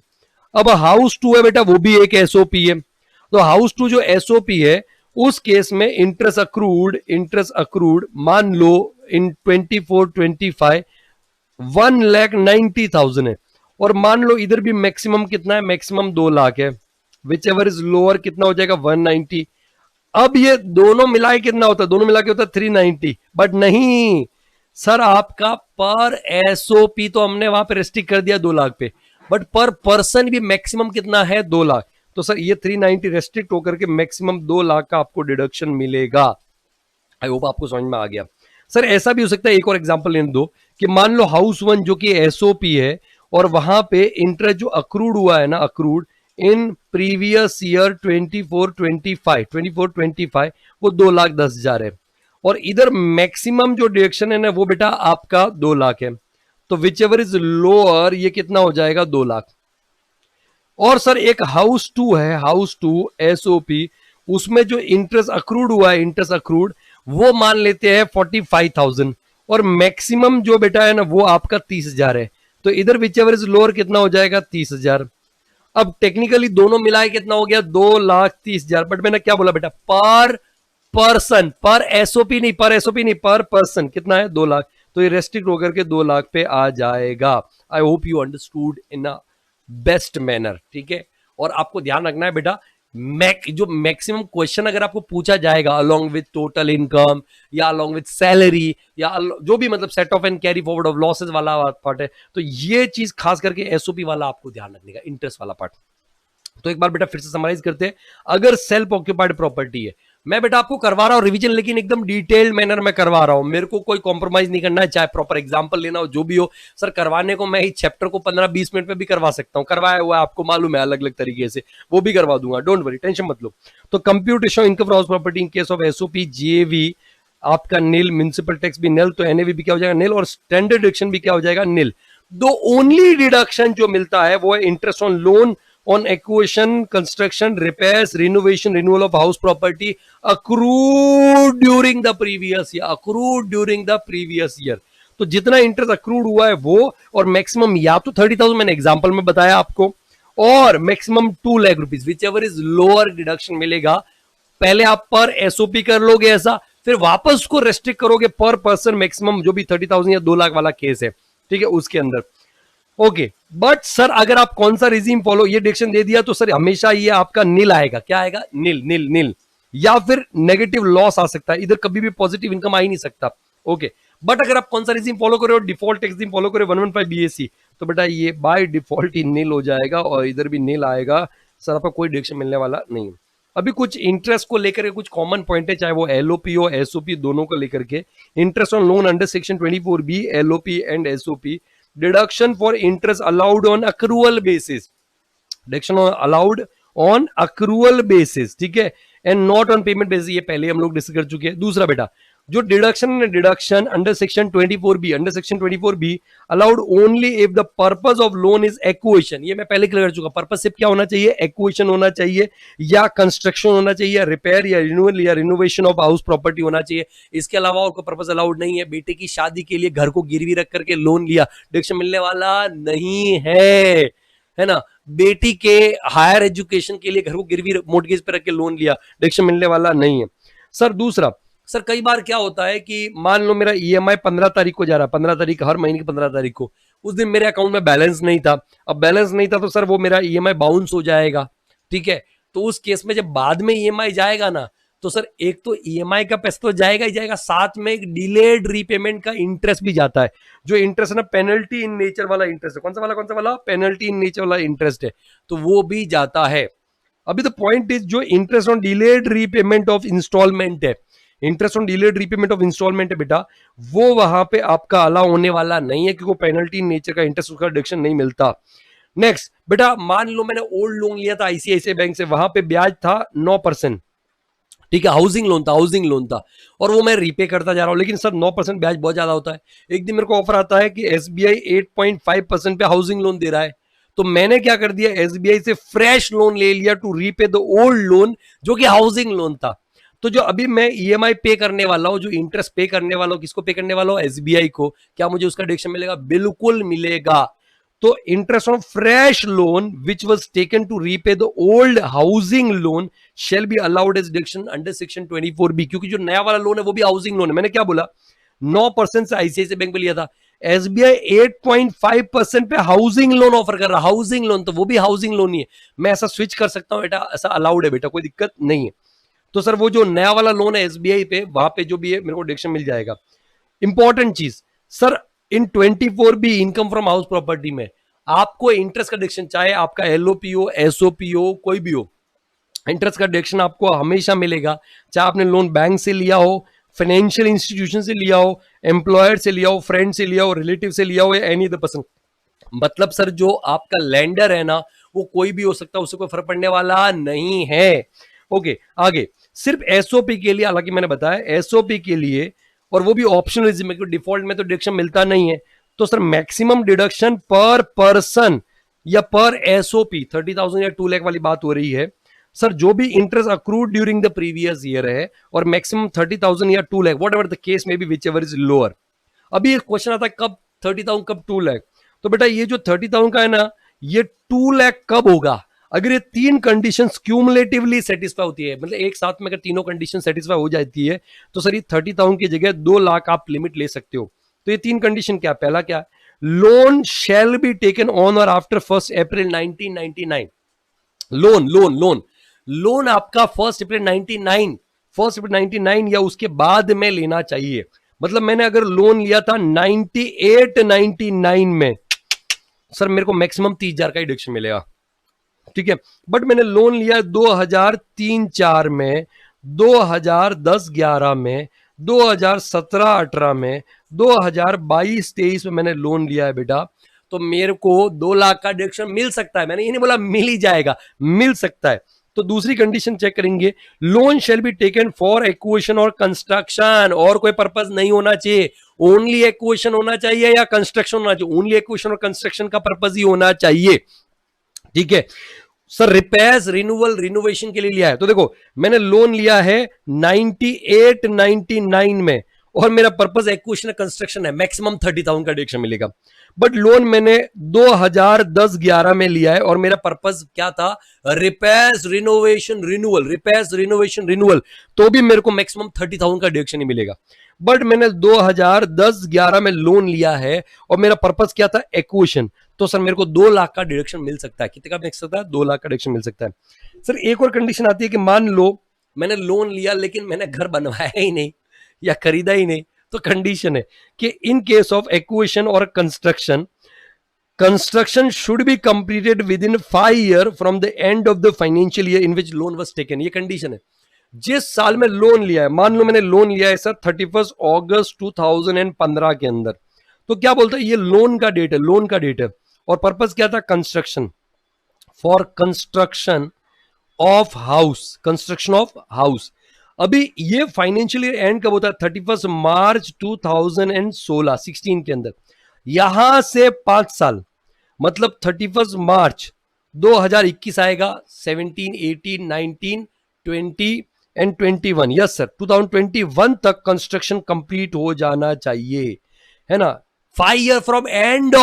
S1: अब हाउस 2 है बेटा, वो भी एक एसओपी है, तो हाउस 2 जो एसओपी है उस केस में इंटरेस्ट अक्रूड मान लो इन 24-25 1,90,000 है, और मान लो इधर भी मैक्सिमम कितना है, मैक्सिमम 2 लाख है, विच एवर इज लोअर कितना हो जाएगा, 190। अब ये दोनों मिलाए कितना होता है, दोनों मिला के होता है 390, बट नहीं सर, आपका पर एसओपी तो हमने वहां पे रेस्ट्रिक्ट कर दिया 2 लाख पे, बट पर पर्सन भी मैक्सिमम कितना है, 2 लाख। तो सर ये 390 रेस्ट्रिक्ट होकर के मैक्सिमम 2 लाख का आपको डिडक्शन मिलेगा। आई होप आपको समझ में आ गया। सर ऐसा भी हो सकता है, एक और एग्जांपल लेने दो, कि मान लो हाउस 1 जो कि एसओपी है और वहां पे इंटरेस्ट जो अक्रूड हुआ है ना, अक्रूड इन प्रीवियस ईयर 24-25 वो 2,10,000 है, और इधर मैक्सिमम जो डिडक्शन है ना वो बेटा आपका 2 लाख है, तो विच एवर इज लोअर ये कितना हो जाएगा 2 लाख। और सर एक हाउस 2 है, हाउस 2 एसओपी, उसमें जो इंटरेस्ट अक्रूड हुआ है, इंटरेस्ट अक्रूड वो मान लेते हैं 45,000 और मैक्सिमम जो बेटा है ना वो आपका 30,000 है, तो इधर विच एवर इज लोअर कितना हो जाएगा 30,000। अब टेक्निकली दोनों मिलाए कितना हो गया 2,30,000, बट मैंने क्या बोला बेटा पर पर्सन, पर एसओपी नहीं, पर एसओपी नहीं, पर पर्सन कितना है 2 लाख, तो ये रेस्ट्रिक्ट होकर के 2 लाख पे आ जाएगा। I hope you understood in a best manner, ठीक है। और आपको ध्यान रखना है बेटा जो मैक्सिमम क्वेश्चन अगर आपको पूछा जाएगा अलोंग विद टोटल इनकम या अलोंग विद सैलरी या जो भी मतलब set of and carry forward of losses वाला पार्ट है, तो ये चीज खास करके एसओपी वाला आपको ध्यान रखने का, इंटरेस्ट वाला पार्ट। तो एक बार बेटा फिर से समराइज करते हैं। अगर सेल्फ ऑक्यूपाइड प्रॉपर्टी है, मैं बेटा आपको करवा रहा हूं रिवीजन, लेकिन एकदम डिटेल्ड मैनर में करवा रहा हूं, मेरे को कोई कॉम्प्रोमाइज नहीं करना है, चाहे प्रॉपर एग्जांपल लेना हो जो भी हो। सर करवाने को मैं इस चैप्टर को 15-20 मिनट में भी करवा सकता हूं, करवाया हुआ है आपको मालूम है अलग अलग तरीके से, वो भी करवा दूंगा, डोंट वरी, टेंशन मत लो। तो computation income for house property in case of SOP जेवी आपका नील, म्युनिसिपल टैक्स भी नील, तो एनएवी भी क्या हो जाएगा नील, और स्टैंडर्ड डिडक्शन भी क्या हो जाएगा नील। दो ओनली डिडक्शन जो मिलता है वो है interest on loan on acquisition, construction, repairs, renovation, renewal of house property accrued during the previous year, accrued during the previous year। तो जितना इंटरेस्ट अक्रूड हुआ है वो, और मैक्सिमम या तो 30,000 मैंने एग्जांपल में बताया आपको, और maximum 2 lakh rupees, which ever is lower deduction मिलेगा। पहले आप पर एसओपी कर लोगे ऐसा, फिर वापस उसको रेस्ट्रिक्ट करोगे पर पर्सन मैक्सिमम जो भी 30,000 या 2 लाख वाला केस है, ठीक है, उसके अंदर। ओके बट सर अगर आप कौन सा रिजीम फॉलो, ये डिडक्शन दे दिया तो सर हमेशा ये आपका नील आएगा, क्या आएगा नील नील नील, या फिर नेगेटिव लॉस आ सकता है, इधर कभी भी पॉजिटिव इनकम आ ही नहीं सकता। ओके बट अगर आप कौन सा रिजीम फॉलो करो, डिफॉल्ट टैक्स रिजीम फॉलो करो 115 बीएससी, तो बेटा ये बाय डिफॉल्ट ही नील हो जाएगा और इधर भी नील आएगा, सर आपको कोई डिडक्शन मिलने वाला नहीं है। अभी कुछ इंटरेस्ट को लेकर के कुछ कॉमन पॉइंट है, चाहे वो एलओपी हो एसओपी, दोनों को लेकर के। Interest on loan under section 24B LOP and SOP, deduction for interest allowed on accrual basis, deduction allowed on accrual basis, ठीक है, and not on payment basis, ये पहले हम लोग डिस्कस कर चुके हैं। दूसरा बेटा जो deduction under section 24B, under section 24B allowed only if the purpose of loan is acquisition, ये मैं पहले क्लियर कर चुका, पर्पस सिर्फ क्या होना चाहिए, एक्विजिशन होना चाहिए, या कंस्ट्रक्शन होना चाहिए, या रिपेयर या रिन्यूअल या रिनोवेशन ऑफ हाउस प्रॉपर्टी होना चाहिए। इसके अलावा और कोई पर्पस अलाउड नहीं है। बेटे की शादी के लिए घर को गिरवी रख करके लोन लिया, डिडक्शन मिलने वाला नहीं है ना। बेटी के हायर एजुकेशन के लिए घर को गिरवी मोर्टगेज पे रख के लोन लिया, डिडक्शन मिलने वाला नहीं है। सर दूसरा, सर कई बार क्या होता है कि मान लो मेरा ईएमआई 15 तारीख को जा रहा है, 15 तारीख हर महीने की 15 तारीख को, उस दिन मेरे अकाउंट में बैलेंस नहीं था। अब बैलेंस नहीं था तो सर वो मेरा ईएमआई बाउंस हो जाएगा, ठीक है। तो उस केस में जब बाद में ईएमआई जाएगा ना, तो सर एक तो ईएमआई का पैसा तो जाएगा ही जाएगा, साथ में एक डिलेड रीपेमेंट का इंटरेस्ट भी जाता है। जो इंटरेस्ट है ना पेनल्टी इन नेचर वाला इंटरेस्ट है, कौन सा वाला पेनल्टी इन नेचर वाला इंटरेस्ट है, तो वो भी जाता है। अभी द पॉइंट इज जो interest on delayed repayment of instalment है, interest on delayed repayment of instalment है बेटा, वो वहां पे आपका अलाउ होने वाला नहीं है, क्योंकि पेनल्टी इन नेचर का इंटरेस्ट उसका डिडक्शन नहीं मिलता। नेक्स्ट बेटा मान लो मैंने ओल्ड लोन लिया था आईसीआईसीआई बैंक से, वहां पे ब्याज था 9%, ठीक है, हाउसिंग लोन था, और वो मैं रीपे करता जा रहा हूं, लेकिन सर 9% ब्याज बहुत ज्यादा होता है। एक दिन मेरे को ऑफर आता है कि एसबीआई 8.5% पे हाउसिंग लोन दे रहा है, तो मैंने क्या कर दिया, एसबीआई से फ्रेश लोन ले लिया to repay the old loan जो कि हाउसिंग लोन था। तो जो अभी मैं ईएमआई पे करने वाला हूं, जो इंटरेस्ट पे करने वाला हूं, किसको पे करने वाला हूं, एसबीआई को, क्या मुझे उसका डिडक्शन मिलेगा, बिल्कुल मिलेगा। तो interest on fresh loan which was taken to repay the old housing loan shall be allowed as deduction under section 24B, क्योंकि जो नया वाला लोन है वो भी हाउसिंग लोन है। मैंने क्या बोला, 9% से आईसीआईसीआई बैंक पे लिया था, एसबीआई 8.5% पे हाउसिंग लोन ऑफर कर रहा, हाउसिंग लोन, तो वो भी हाउसिंग लोन ही है। मैं ऐसा स्विच कर सकता हूं बेटा, ऐसा अलाउड है बेटा, कोई दिक्कत नहीं है। तो सर वो जो नया वाला लोन है एसबीआई पे, वहां पे जो भी है मेरे को डिडक्शन मिल जाएगा। इंपॉर्टेंट चीज sir, in 24B income from house property में आपको इंटरेस्ट का डिडक्शन, चाहे आपका एलओपी हो एसओपी हो कोई भी हो, इंटरेस्ट का डिडक्शन आपको हमेशा मिलेगा, चाहे आपने लोन बैंक से लिया हो, फाइनेंशियल इंस्टीट्यूशन से लिया हो, एम्प्लॉयर से लिया हो, फ्रेंड से लिया हो, रिलेटिव से लिया हो, या एनी अदर पर्सन। मतलब सर जो आपका लेंडर है ना, वो कोई भी हो सकता है, उससे कोई फर्क पड़ने वाला नहीं है। ओके आगे सिर्फ एसओपी के लिए, हालांकि मैंने बताया एसओपी के लिए, और वो भी ऑप्शनल, डिफॉल्ट में तो डिडक्शन मिलता नहीं है, तो सर मैक्सिमम डिडक्शन पर पर्सन या पर एसओपी 30,000 या 2 लाख वाली बात हो रही है सर, जो भी interest accrued during the previous year है और मैक्सिमम 30,000 या 2 lakh, what ever the case में be, which ever is lower. अभी एक क्वेश्चन आता है कब 30,000 कब 2 लाख, तो बेटा ये जो 30,000 का है ना, ये 2 लाख कब होगा, अगर ये तीन कंडीशंस क्यूमुलेटिवली सेटिस्फाई होती है, मतलब एक साथ में अगर तीनों कंडीशन सेटिस्फाई हो जाती है, तो सर ये 30,000 की जगह 2 लाख आप लिमिट ले सकते हो। तो ये तीन कंडीशन क्या, पहला क्या, loan shall be taken on और after 1 April 1999। Loan loan loan loan आपका 1 अप्रैल 1999 या उसके बाद में लेना चाहिए। मतलब मैंने अगर लोन लिया था 98-99 में, सर मेरे को मैक्सिमम 30,000 का डिडक्शन मिलेगा, ठीक है। बट मैंने लोन लिया 2003-04 में, 2010-11 में, 2017-18 में, 2022-23 में मैंने लोन लिया है बेटा, तो मेरे को 2 लाख का डिडक्शन मिल सकता है। मैंने ये नहीं बोला मिल ही जाएगा, मिल सकता है। तो दूसरी कंडीशन चेक करेंगे, loan shall be taken for acquisition और कंस्ट्रक्शन, और कोई पर्पस नहीं होना चाहिए, ओनली एक्विजिशन होना चाहिए या कंस्ट्रक्शन होना चाहिए, ओनली एक्विजिशन और कंस्ट्रक्शन का पर्पस ही होना चाहिए, ठीक है। सर रिपेयर्स रिन्यूअल रिनोवेशन के लिए लिया है, तो देखो मैंने लोन लिया है 98-99 में और मेरा पर्पस एक्विजिशन कंस्ट्रक्शन है, मैक्सिमम 30,000 का डिडक्शन मिलेगा। बट लोन मैंने 2010-11 में लिया है और मेरा पर्पस क्या था, repairs renovation renewal, repairs renovation renewal, तो भी मेरे को मैक्सिमम 30,000 का डिडक्शन ही मिलेगा। बट मैंने 2010-11 में लोन लिया है और मेरा पर्पस क्या था, एक्विजिशन, तो सर मेरे को 2 लाख का डिडक्शन मिल सकता है। कितने का मिल सकता है, 2 लाख का डिडक्शन मिल सकता है। सर एक और कंडीशन आती है कि मान लो मैंने लोन लिया लेकिन मैंने घर बनवाया ही नहीं या खरीदा ही नहीं, तो कंडीशन है कि इन केस ऑफ एक्विजिशन और construction should be completed within 5 year from the end of the financial year in which loan was taken. ये कंडीशन है, जिस साल में लोन लिया है, मान लो मैंने लोन लिया है सर 31 अगस्त 2015 के अंदर, तो क्या बोलता है, ये लोन का डेट है, लोन का डेट है, और पर्पस क्या था, construction, for construction of house, construction of house. अभी ये फाइनेंशियल ईयर एंड कब होता है, 31 मार्च 2016 के अंदर, यहां से 5 साल, मतलब 31 मार्च 2021 आएगा, 17, 18, 19, 20 एंड 21, यस सर 2021 तक कंस्ट्रक्शन कंप्लीट हो जाना चाहिए, है ना। 5 year from end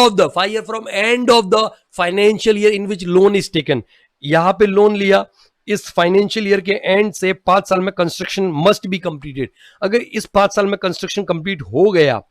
S1: of the financial year in which loan is taken। यहां पे लोन लिया, इस फाइनेंशियल ईयर के एंड से 5 साल में कंस्ट्रक्शन मस्ट बी कंप्लीटेड। अगर इस 5 साल में कंस्ट्रक्शन कंप्लीट हो गया,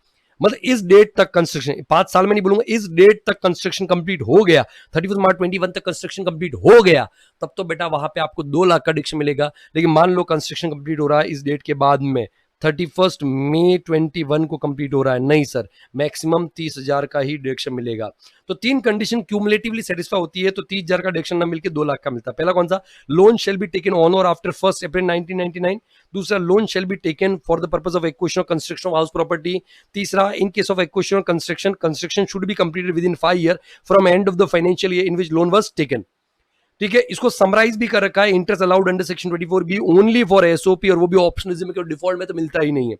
S1: मतलब इस डेट तक कंस्ट्रक्शन, 5 साल में नहीं बोलूंगा, इस डेट तक कंस्ट्रक्शन कंप्लीट हो गया, 31 मार्च 21 तक कंस्ट्रक्शन कंप्लीट हो गया, तब तो बेटा वहां पे आपको 2 लाख का डिडक्शन मिलेगा। लेकिन मान लो कंस्ट्रक्शन कंप्लीट हो रहा है इस डेट के बाद में, 31 मई 21 को कंप्लीट हो रहा है, नहीं सर मैक्सिमम 30,000 का ही डिडक्शन मिलेगा। तो तीन कंडीशन क्यूमुलेटिवली सेटिस्फाई होती है तो 30,000 का डिडक्शन ना मिलकर 2 लाख का मिलता है। पहला कौन सा, loan shall be taken on और आफ्टर 1 अप्रैल 1999। दूसरा, loan shall be taken for the purpose of acquisition और कंस्ट्रक्शन ऑफ हाउस प्रॉपर्टी। तीसरा, इन केस ऑफ एक्विजिशन और construction should be completed within 5 year from end of the financial year in which loan was taken. ठीक है, इसको summarise भी कर रखा है, interest allowed under section 24 B only for SOP, और वो भी ऑप्शनलिज्म के डिफॉल्ट में तो मिलता ही नहीं है।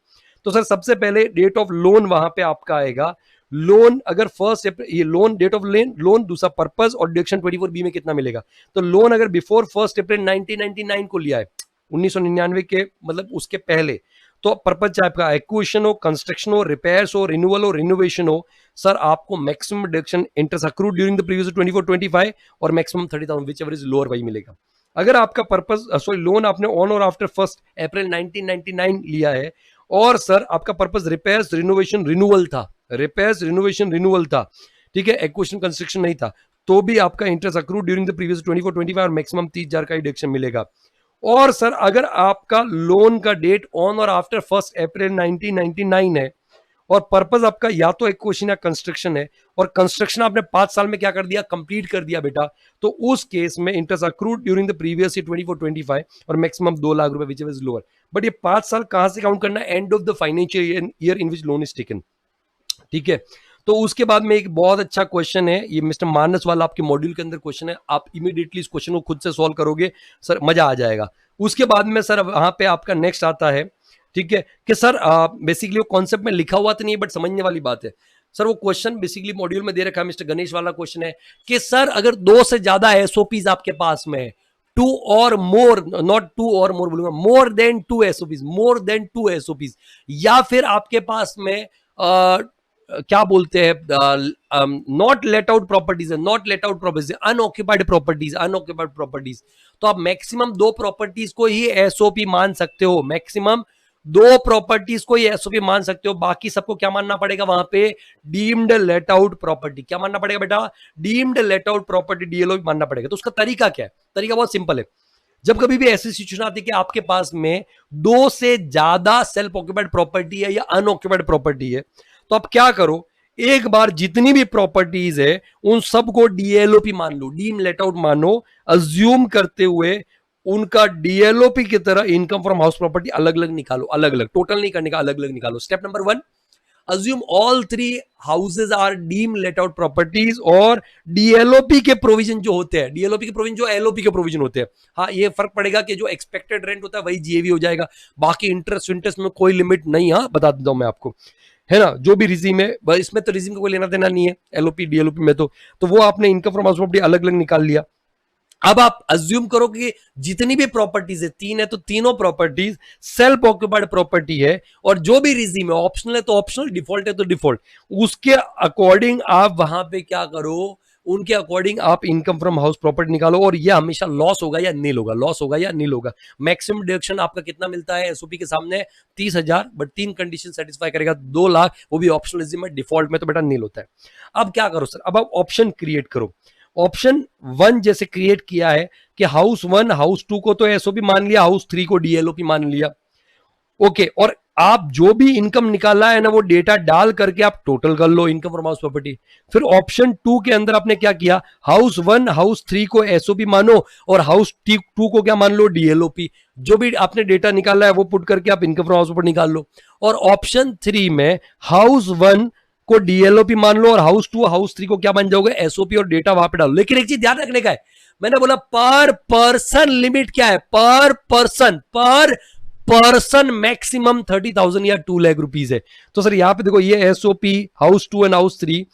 S1: तो सर सबसे पहले डेट ऑफ लोन वहां पे आपका आएगा, लोन अगर 1 अप्रैल, ये लोन डेट ऑफ लोन, दूसरा पर्पस और डिडक्शन 24 बी में कितना मिलेगा। तो लोन अगर बिफोर 1 अप्रैल 1999 को लिया है, 1999 के मतलब उसके पहले, तो पर्पज चाहे आपका एक्विजिशन हो, कंस्ट्रक्शन हो, रिपेयर्स हो, रिन्यूअल हो, रिनोवेशन हो, सर आपको maximum deduction interest accrued during the previous 24-25 और maximum 30,000 which ever is lower वही मिलेगा। अगर आपका पर्पस सॉरी लोन आपने ऑन और आफ्टर 1 अप्रैल 1999 लिया है और सर आपका पर्पस रिपेयर्स रिनोवेशन रिन्यूअल था, रिपेयर्स रिनोवेशन रिन्यूअल था, ठीक है, एक्विजिशन कंस्ट्रक्शन नहीं था, तो भी आपका interest accrued during the previous 24-25 और मैक्सिमम 30,000 का डिडक्शन मिलेगा। और सर अगर आपका लोन का डेट ऑन और आफ्टर 1 अप्रैल 1999 है और पर्पस आपका या तो एक्विजिशन या कंस्ट्रक्शन है और कंस्ट्रक्शन आपने 5 साल में क्या कर दिया, कंप्लीट कर दिया बेटा, तो उस केस में interest accrued during the previous year 24-25 और मैक्सिमम 2 लाख रुपए विच इज लोअर। बट ये 5 साल कहां से काउंट करना है, and of the financial year in which loan is taken. ठीक है, तो उसके बाद में एक बहुत अच्छा क्वेश्चन है, ये मिस्टर मानस वाला आपके मॉड्यूल के अंदर क्वेश्चन है, आप इमीडिएटली इस क्वेश्चन को खुद से सॉल्व करोगे सर, मजा आ जाएगा। उसके बाद में सर वहां पे आपका नेक्स्ट आता है, ठीक है, कि सर बेसिकली वो कॉन्सेप्ट में लिखा हुआ तो नहीं है बट समझने वाली बात है सर। वो क्वेश्चन बेसिकली मॉड्यूल में दे रखा है, मिस्टर गणेश वाला क्वेश्चन है कि सर अगर 2 से ज्यादा एसओपीज आपके पास में है, 2 और मोर, नॉट 2 और मोर बोलूंगा, more than 2 SOPs, more than 2 SOPs, या फिर आपके पास में क्या बोलते हैं, नॉट लेट आउट प्रॉपर्टीज है, not let out properties, unoccupied properties, unoccupied properties, तो आप मैक्सिमम 2 प्रॉपर्टीज को ही एसओपी मान सकते हो, मैक्सिमम 2 प्रॉपर्टीज को ही एसओपी मान सकते हो, बाकी सबको क्या मानना पड़ेगा वहां पे, डीम्ड लेट आउट प्रॉपर्टी। क्या मानना पड़ेगा बेटा, deemed let out property, DLO मानना पड़ेगा। तो उसका तरीका क्या है, तरीका बहुत सिंपल है। जब कभी भी ऐसी सिचुएशन आती है कि आपके पास में 2 से ज्यादा सेल्फ ऑक्यूपाइड प्रॉपर्टी है या अनऑक्यूपाइड प्रॉपर्टी है, तो आप क्या करो, एक बार जितनी भी प्रॉपर्टीज है उन सबको डीएलओपी मान लो, डीम लेट आउट मानो, अज्यूम करते हुए उनका डीएलओपी की तरह इनकम फ्रॉम हाउस प्रॉपर्टी अलग अलग निकालो, अलग अलग, टोटल नहीं करने का, अलग अलग निकालो। Step number 1, assume all 3 houses are deemed let out properties, और डीएलओपी के प्रोविजन जो होते हैं, डीएलओपी के प्रोविजन जो एलओपी के प्रोविजन होते हैं, हाँ ये फर्क पड़ेगा कि जो एक्सपेक्टेड रेंट होता है वही जीएवी हो जाएगा, बाकी इंटरेस्ट में कोई लिमिट नहीं, हाँ बता देता हूं मैं आपको, है ना, जो भी रिजीम है, इसमें तो रिजीम का कोई लेना देना नहीं है एलओपी डीएलओपी में, तो वो आपने इनकम फ्रॉम हाउस प्रॉपर्टी अलग अलग निकाल लिया। अब आप अज्यूम करो कि जितनी भी प्रॉपर्टीज है, 3 है, तो तीनों प्रॉपर्टीज सेल्फ ऑक्यूपाइड प्रॉपर्टी है, और जो भी रिजीम है, ऑप्शनल है तो ऑप्शनल, डिफॉल्ट है तो डिफॉल्ट, उसके अकॉर्डिंग आप वहां पे क्या करो, उनके अकॉर्डिंग आप इनकम फ्रॉम हाउस प्रॉपर्टी निकालो, और ये हमेशा लॉस होगा या नील होगा, लॉस होगा या नील होगा। मैक्सिमम डिडक्शन आपका कितना मिलता है एसओपी के सामने, 30,000, बट 3 कंडीशन सेटिस्फाई करेगा, 2 लाख, वो भी ऑप्शनल रिजीम में, डिफॉल्ट में तो बेटा नील होता है। अब क्या करो सर, अब आप ऑप्शन क्रिएट करो। ऑप्शन 1 जैसे क्रिएट किया है कि हाउस 1 हाउस 2 को तो एसओपी मान लिया, हाउस 3 को डीएलओपी मान लिया, ओके, और आप जो भी इनकम निकाला है ना वो डेटा डाल करके आप टोटल कर low income from house property. फिर ऑप्शन 2 के अंदर आपने क्या किया, हाउस 1 हाउस 3 को एसओपी मानो, और हाउस 2 को क्या मान लो, डीएलओपी, जो भी आपने डेटा निकाला है वो पुट करके आप इनकम फ्रॉम हाउस प्रॉपर्टी निकाल लो। और ऑप्शन 3 में हाउस 1 को डीएलओपी मान लो, और हाउस 2 हाउस 3 को क्या मान जाओगे, एसओपी, और डेटा वहां पे डालो। लेकिन एक चीज ध्यान रखने का है, मैंने बोला पर पर्सन लिमिट क्या है, पर पर्सन मैक्सिमम 30,000 या 2 लाख रुपीज है। तो सर यहाँ पे देखो, ये SOP house 2 and house 3,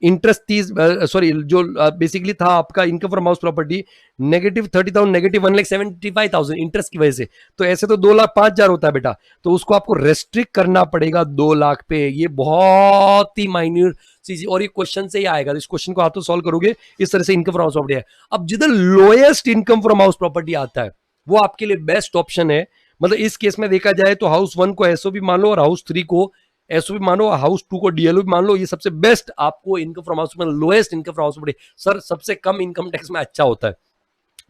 S1: interest 30, sorry जो बेसिकली था आपका income from house property negative 30,000, negative 1,75,000 interest की वजह से, तो ऐसे तो 2,05,000 होता है बेटा, तो उसको आपको रेस्ट्रिक्ट करना पड़ेगा 2 लाख पे। ये बहुत ही माइन्यूट चीज, और ये क्वेश्चन से ही आएगा, इस क्वेश्चन को आप तो सॉल्व करोगे इस तरह से इनकम फ्रॉम हाउस प्रॉपर्टी है। अब जिधर lowest income from house property आता है वो आपके लिए बेस्ट ऑप्शन है। मतलब इस केस में देखा जाए तो हाउस 1 को एसओपी मान लो, और हाउस 3 को एसओपी मानो, हाउस 2 को डीएलओपी मान लो, ये सबसे बेस्ट आपको इनकम फ्रॉम हाउस में, lowest income from house property, sir सबसे कम इनकम टैक्स में अच्छा होता है।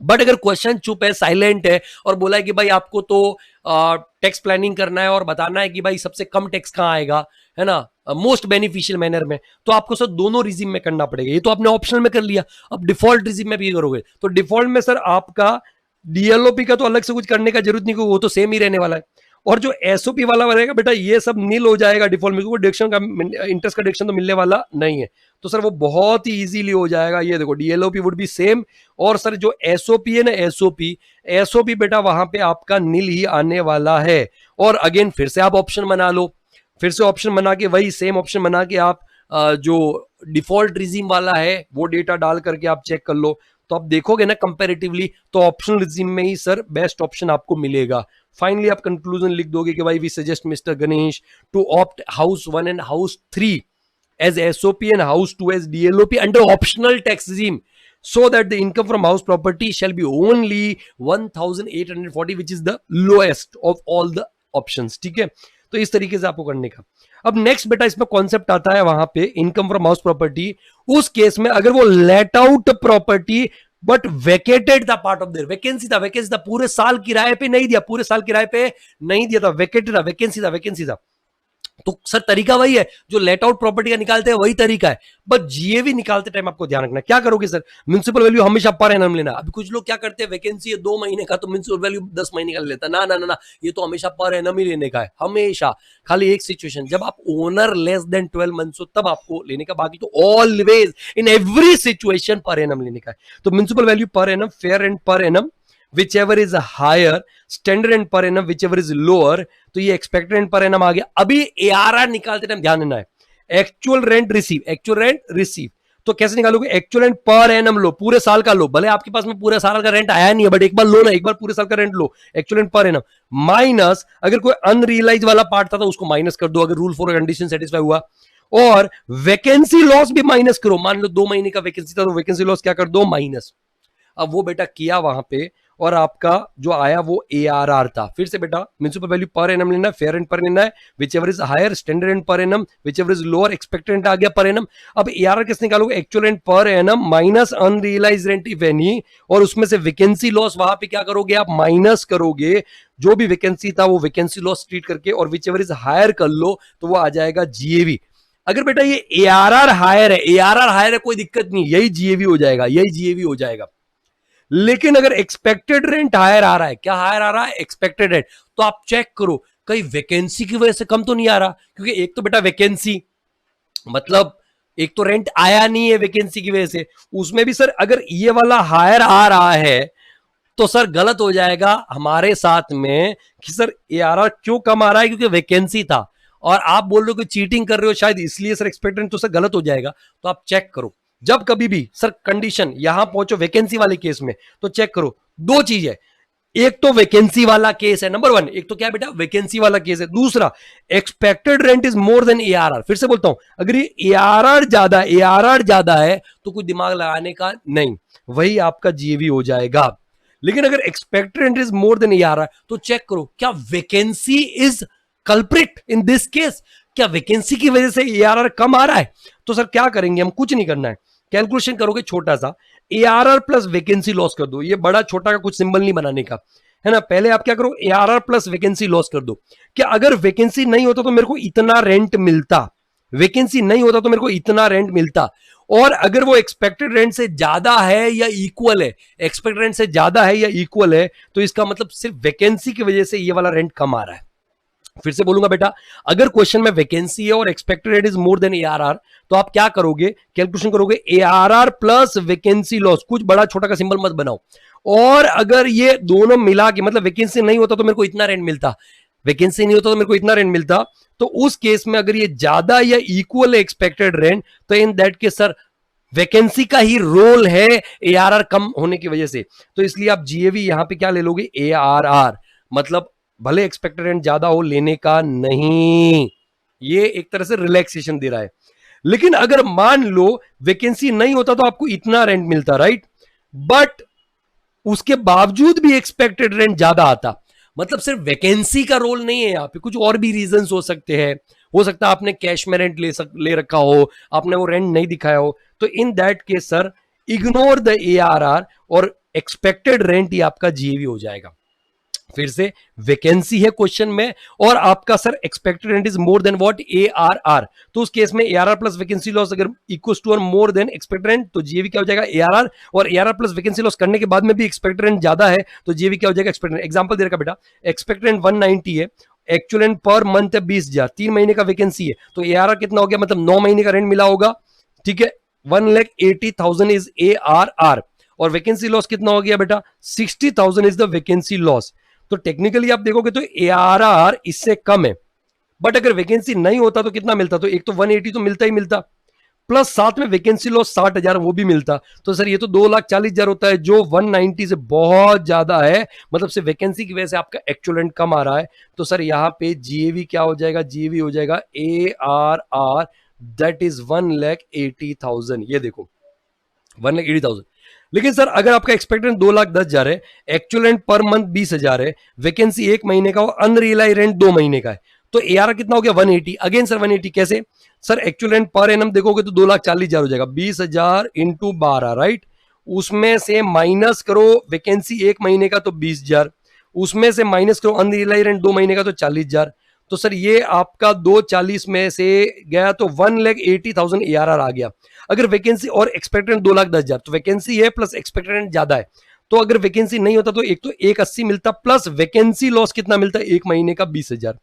S1: बट अगर क्वेश्चन चुप है, साइलेंट है, और बोला है कि भाई आपको तो टैक्स प्लानिंग करना है और बताना है कि भाई सबसे कम टैक्स कहां आएगा, है ना, मोस्ट बेनिफिशियल मैनर में, तो आपको सर दोनों रिजीम में करना पड़ेगा। ये तो आपने ऑप्शनल में कर लिया, अब डिफॉल्ट रिजीम में भी करोगे तो डिफॉल्ट में सर आपका डीएलओपी का तो अलग से कुछ करने का जरूरत नहीं, वो तो सेम ही रहने वाला है, और जो एसओपी वाला रहेगा बेटा ये सब नील हो जाएगा डिफॉल्ट में, क्योंकि डिडक्शन का, इंटरेस्ट का डिडक्शन तो मिलने वाला नहीं है, तो सर वो बहुत ही इजीली हो जाएगा। ये देखो डीएलओपी वुड बी सेम, और सर जो एसओपी है ना, एसओपी बेटा वहां पे आपका नील ही आने वाला है। और अगेन फिर से आप ऑप्शन बना लो, फिर से ऑप्शन बना के वही सेम ऑप्शन बना के आप जो डिफॉल्ट रिजीम वाला है वो डेटा डाल करके आप चेक कर लो, तो आप देखोगे ना कंपैरेटिवली तो ऑप्शनल रिजीम में ही सर बेस्ट ऑप्शन आपको मिलेगा। फाइनली आप कंक्लूजन लिख दोगे कि भाई we suggest mister Ganesh to opt house 1 and house 3 as SOP and house 2 as DLOP under optional tax regime, so that the income from house property shall be only 1,840, which is the lowest of all the options। ठीक है, तो इस तरीके से आपको करने का। अब नेक्स्ट बेटा इसमें कॉन्सेप्ट आता है वहां पे इनकम फ्रॉम हाउस प्रॉपर्टी, उस केस में अगर वो late out property but vacated था, पार्ट ऑफ देयर, वैकेंसी था, पूरे साल किराए पे नहीं दिया, पूरे साल किराए पे नहीं दिया था, वेकेटेड था, वैकेंसी था, तो सर तरीका वही है जो लेट आउट प्रॉपर्टी का निकालते हैं, वही तरीका है, बट जीएवी निकालते टाइम आपको ध्यान रखना। क्या करोगे सर, म्युनिसिपल वैल्यू हमेशा पर एनम लेना। अभी कुछ लोग क्या करते हैं, वैकेंसी है 2 महीने का तो म्युनिसिपल वैल्यू 10 महीने का ले लेता है। ना ना ना ना, ये तो हमेशा पर एनम ही लेने का है, हमेशा। खाली एक सिचुएशन, जब आप ओनर लेस देन 12 मंथ्स हो तब आपको लेने का, बाकी तो ऑलवेज इन एवरी सिचुएशन पर एनम लेने का है। तो municipal value per annum, fair and per annum, whichever is higher, standard and per annum whichever is lower। तो ये एक्सपेक्टेड एंड पर एनम आ गया। अभी एआरआर निकालते टाइम ध्यान देना है, actual rent receive, actual rent receive. तो कैसे निकालोगे, एक्चुअल एंड पर एनम लो, पूरे साल का लो, भले आपके पास में पूरे साल का रेंट आया नहीं है, बट एक बार लो ना, एक बार पूरे साल का rent low, actual and per annum minus, अगर कोई अनरियलाइज वाला पार्ट था तो उसको माइनस कर दो, अगर रूल फॉर कंडीशन सेटिस्फाई हुआ। और वैकेंसी लॉस भी माइनस करो, मान लो 2 महीने का वैकेंसी था तो वैकेंसी लॉस क्या कर दो, माइनस। अब वो बेटा किया वहां पे, और आपका जो आया वो एआरआर था। फिर से बेटा म्युनिसिपल वैल्यू पर एनम लेना है, फेयर एंड पर लेना है, whichever is higher, standard and per annum, whichever is lower, expected and आ गया पर एनम। अब एआरआर किस निकालोगे, actual and per annum minus unrealise rent if any, और उसमें से वैकेंसी लॉस वहां पे क्या करोगे आप, माइनस करोगे। जो भी वैकेंसी था वो वैकेंसी लॉस ट्रीट करके, और विचएवर इज हायर कर लो तो वो आ जाएगा जीएवी। अगर बेटा ये एआरआर हायर है, एआरआर हायर है, कोई दिक्कत नहीं, यही जीएवी हो जाएगा, यही जीएवी हो जाएगा। लेकिन अगर एक्सपेक्टेड रेंट हायर आ रहा है, क्या हायर आ रहा है, एक्सपेक्टेड रेंट, तो आप चेक करो कहीं वैकेंसी की वजह से कम तो नहीं आ रहा। क्योंकि एक तो बेटा वैकेंसी मतलब एक तो रेंट आया नहीं है वैकेंसी की वजह से, उसमें भी सर अगर ये वाला हायर आ रहा है तो सर गलत हो जाएगा हमारे साथ में कि सर एआरआर क्यों कम आ रहा है, क्योंकि वैकेंसी था, और आप बोल रहे हो कि चीटिंग कर रहे हो शायद इसलिए सर एक्सपेक्टेड, तो सर गलत हो जाएगा। तो आप चेक करो जब कभी भी सर कंडीशन यहां पहुंचो वैकेंसी वाले केस में, तो चेक करो दो चीज है, एक तो वैकेंसी वाला केस है नंबर 1, एक तो क्या बेटा वैकेंसी वाला केस है, दूसरा expected rent is more than ARR. फिर से बोलता हूं, अगर ये एआरआर ज्यादा है तो कुछ दिमाग लगाने का नहीं, वही आपका जीएवी हो जाएगा। लेकिन अगर expected rent is more than ARR तो चेक करो क्या vacancy is culprit in this case, क्या वैकेंसी की वजह से एआरआर कम आ रहा है। तो सर क्या करेंगे हम, कुछ नहीं करना है, कैलकुलेशन करोगे छोटा सा, एआरआर प्लस वैकेंसी लॉस कर दो। ये बड़ा छोटा का कुछ सिंबल नहीं बनाने का है ना, पहले आप क्या करो, एआरआर प्लस वैकेंसी लॉस कर दो। क्या अगर वैकेंसी नहीं होता तो मेरे को इतना रेंट मिलता, वैकेंसी नहीं होता तो मेरे को इतना रेंट मिलता, और अगर वो एक्सपेक्टेड रेंट से ज्यादा है या इक्वल है, एक्सपेक्टेड रेंट से ज्यादा है या इक्वल है, तो इसका मतलब सिर्फ वैकेंसी की वजह से ये वाला रेंट कम आ रहा है। फिर से बोलूंगा बेटा, अगर क्वेश्चन में वैकेंसी है और expected rate is more than ARR, तो आप क्या करोगे, कैलकुलेशन करोगे एआरआर प्लस वैकेंसी लॉस, कुछ बड़ा छोटा का सिंबल मत बनाओ। और अगर ये दोनों मिला के, मतलब वैकेंसी नहीं होता तो मेरे को इतना रेंट मिलता, वैकेंसी नहीं होता तो मेरे को इतना रेंट मिलता, तो उस केस में अगर ये ज्यादा या इक्वल है एक्सपेक्टेड रेंट, तो in that case sir vacancy का ही रोल है एआरआर कम होने की वजह से। तो इसलिए आप जीएवी यहां पे क्या ले लोगे, एआरआर, मतलब भले एक्सपेक्टेड रेंट ज्यादा हो, लेने का नहीं, ये एक तरह से रिलैक्सेशन दे रहा है। लेकिन अगर मान लो वैकेंसी नहीं होता तो आपको इतना रेंट मिलता, राइट, बट उसके बावजूद भी एक्सपेक्टेड रेंट ज्यादा आता, मतलब सिर्फ वैकेंसी का रोल नहीं है यहाँ पे, कुछ और भी रीजन हो सकते हैं, हो सकता है आपने कैश में रेंट ले रखा हो, आपने वो रेंट नहीं दिखाया हो, तो in that case sir ignore the ARR और एक्सपेक्टेड रेंट ही आपका जीएवी हो जाएगा। फिर से वैकेंसी है क्वेश्चन में और आपका sir expected rent is more than what, ARR, तो उस केस में एआरआर प्लस वैकेंसी लॉस अगर इक्वल्स टू और मोर देन एक्सपेक्टेड रेंट, तो जीएवी क्या हो जाएगा, एआरआर, और एआरआर प्लस वैकेंसी लॉस करने के बाद में भी एक्सपेक्टेड रेंट ज्यादा है तो जीएवी क्या हो जाएगा, एक्सपेक्टेड रेंट। एग्जांपल दे रखा बेटा, एक्सपेक्टेड रेंट 190 है, एक्चुअल रेंट पर मंथ है 20,000, 3 महीने का वैकेंसी है, तो एआरआर कितना हो गया, मतलब 9 महीने का रेंट मिला होगा, ठीक है, 1,80,000 इज एआरआर, और वैकेंसी लॉस कितना हो गया बेटा, 60,000 इज द वैकेंसी लॉस। तो टेक्निकली आप देखोगे तो एआरआर इससे कम है, बट अगर वैकेंसी नहीं होता तो कितना मिलता, तो एक तो 180 तो मिलता ही मिलता, प्लस साथ में वैकेंसी लॉस 60,000 वो भी मिलता, तो सर ये तो 2,40,000 होता है, जो 190 से बहुत ज्यादा है, मतलब से वैकेंसी की वजह से आपका एक्चुअल रेंट कम आ रहा है। तो सर यहाँ पे जीएवी क्या हो जाएगा, जीएवी हो जाएगा एआरआर, दैट इज 1,80,000, ये देखो 1,80,000। लेकिन सर अगर आपका एक्सपेक्टेड 2,10,000 है, एक्चुअल रेंट पर मंथ 20,000 है, वैकेंसी 1 महीने का, अनरियलाइज रेंट 2 महीने का है, तो एआरआर कितना हो गया, 180। अगेन सर 180 कैसे, sir actual rent per annum देखोगे तो 2,40,000 हो जाएगा, 20,000 इंटू 12, राइट, उसमें से माइनस करो वैकेंसी 1 महीने का तो 20,000, उसमें से माइनस करो अनरियलाइज रेंट 2 महीने का तो 40,000, तो सर ये आपका 240 में से गया तो 1,80,000 ARR आ गया। अगर वैकेंसी और एक्सपेक्टेड 2,10,000, तो वैकेंसी है प्लस एक्सपेक्टेड ज्यादा है, तो अगर वैकेंसी नहीं होता तो 180 मिलता, प्लस वैकेंसी लॉस कितना मिलता है, एक महीने का 20,000।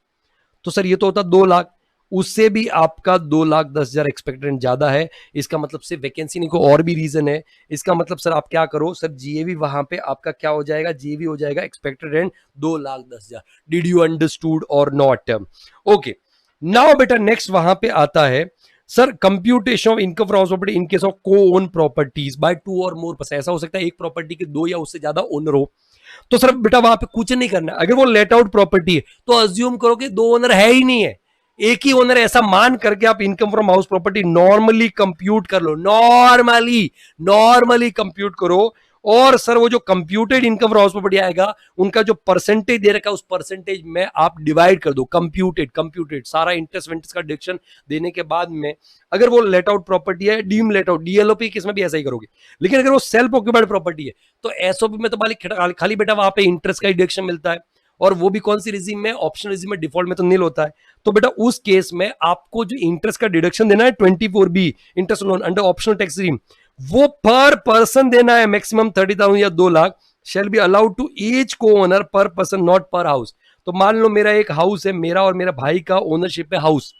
S1: तो सर ये तो होता 2 लाख, उससे भी आपका 2,10,000 एक्सपेक्टेड ज्यादा है। इसका मतलब सिर्फ वैकेंसी नहीं, कोई और भी रीजन है। इसका मतलब सर आप क्या करो सर, जीएवी वहां पे आपका क्या हो जाएगा, जीएवी हो जाएगा expected rent 2,10,000। Did you understood और नॉट? ओके, नाउ बेटा नेक्स्ट वहां पे आता है sir computation of income from property in case of को ओन प्रॉपर्टीज बाय 2 और मोर पर्सन। ऐसा हो सकता है एक प्रॉपर्टी के 2 या उससे ज्यादा ओनर हो, तो सर बेटा वहां पे कुछ नहीं करना। अगर वो लेट आउट प्रॉपर्टी है तो अज्यूम करो कि 2 ओनर है ही नहीं है, एक ही ओनर, ऐसा मान करके आप income from house property normally compute कर लो, नॉर्मली कंप्यूट करो। और सर वो जो computed income from house property आएगा, उनका जो परसेंटेज दे रखा है उस परसेंटेज में आप डिवाइड कर दो। कंप्यूटेड सारा इंटरेस्ट वेंटरेस्ट का डिडक्शन देने के बाद में, अगर वो लेट आउट प्रॉपर्टी है, डीम लेट आउट, डीएलओपी किसमें भी ऐसा ही करोगे। लेकिन अगर वो सेल्फ ऑक्यूपाइड प्रॉपर्टी है तो एसओपी में तो खाली बेटा वहां पे इंटरेस्ट का डिडक्शन मिलता है, और वो भी कौन सी रिजीम में, ऑप्शनल रिजीम में, डिफॉल्ट में तो नील होता है। तो बेटा उस केस में आपको जो इंटरेस्ट का डिडक्शन देना है 24B interest loan under optional tax regime, वो पर पर्सन देना है मैक्सिमम 30,000 या 2 lakh, shall be allowed to each को owner per person not per house. तो मान लो मेरा एक हाउस है, मेरा और मेरा भाई का ओनरशिप है हाउस,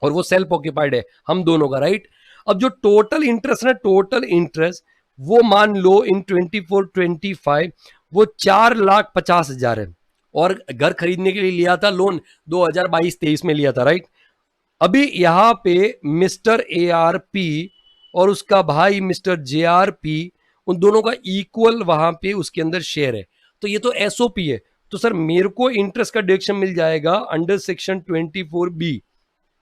S1: और वो सेल्फ ऑक्यूपाइड है हम दोनों का, राइट। अब जो टोटल इंटरेस्ट है, टोटल इंटरेस्ट वो मान लो इन 24-25 वो 4,50,000 है, और घर खरीदने के लिए लिया था लोन 2022-23 में लिया था, राइट। अभी यहां पे मिस्टर ARP और उसका भाई मिस्टर JRP, उन दोनों का इक्वल वहां पे उसके अंदर शेयर है, तो ये तो SOP है। तो सर मेरे को इंटरेस्ट का डिडक्शन मिल जाएगा अंडर सेक्शन 24B,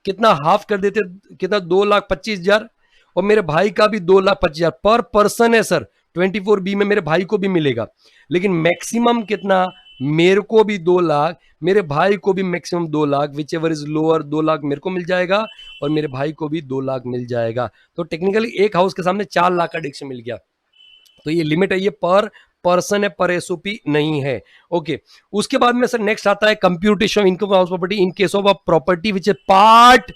S1: कितना हाफ कर देते, कितना 2,25,000, और मेरे भाई का भी 2,25,000 पर पर्सन है सर। 24B में मेरे भाई को भी मिलेगा, लेकिन मैक्सिमम कितना, मेरे को भी 2 लाख, मेरे भाई को भी maximum 2 lakh, which ever is lower 2 lakh मेरे को मिल जाएगा और मेरे भाई को भी 2 लाख मिल जाएगा। तो टेक्निकली एक हाउस के सामने 4 लाख का डिडक्शन मिल गया। तो ये लिमिट है, ये पर पर्सन है, पर एसओपी नहीं है। ओके, उसके बाद में सर नेक्स्ट आता है computation of income house property in case of a property which A part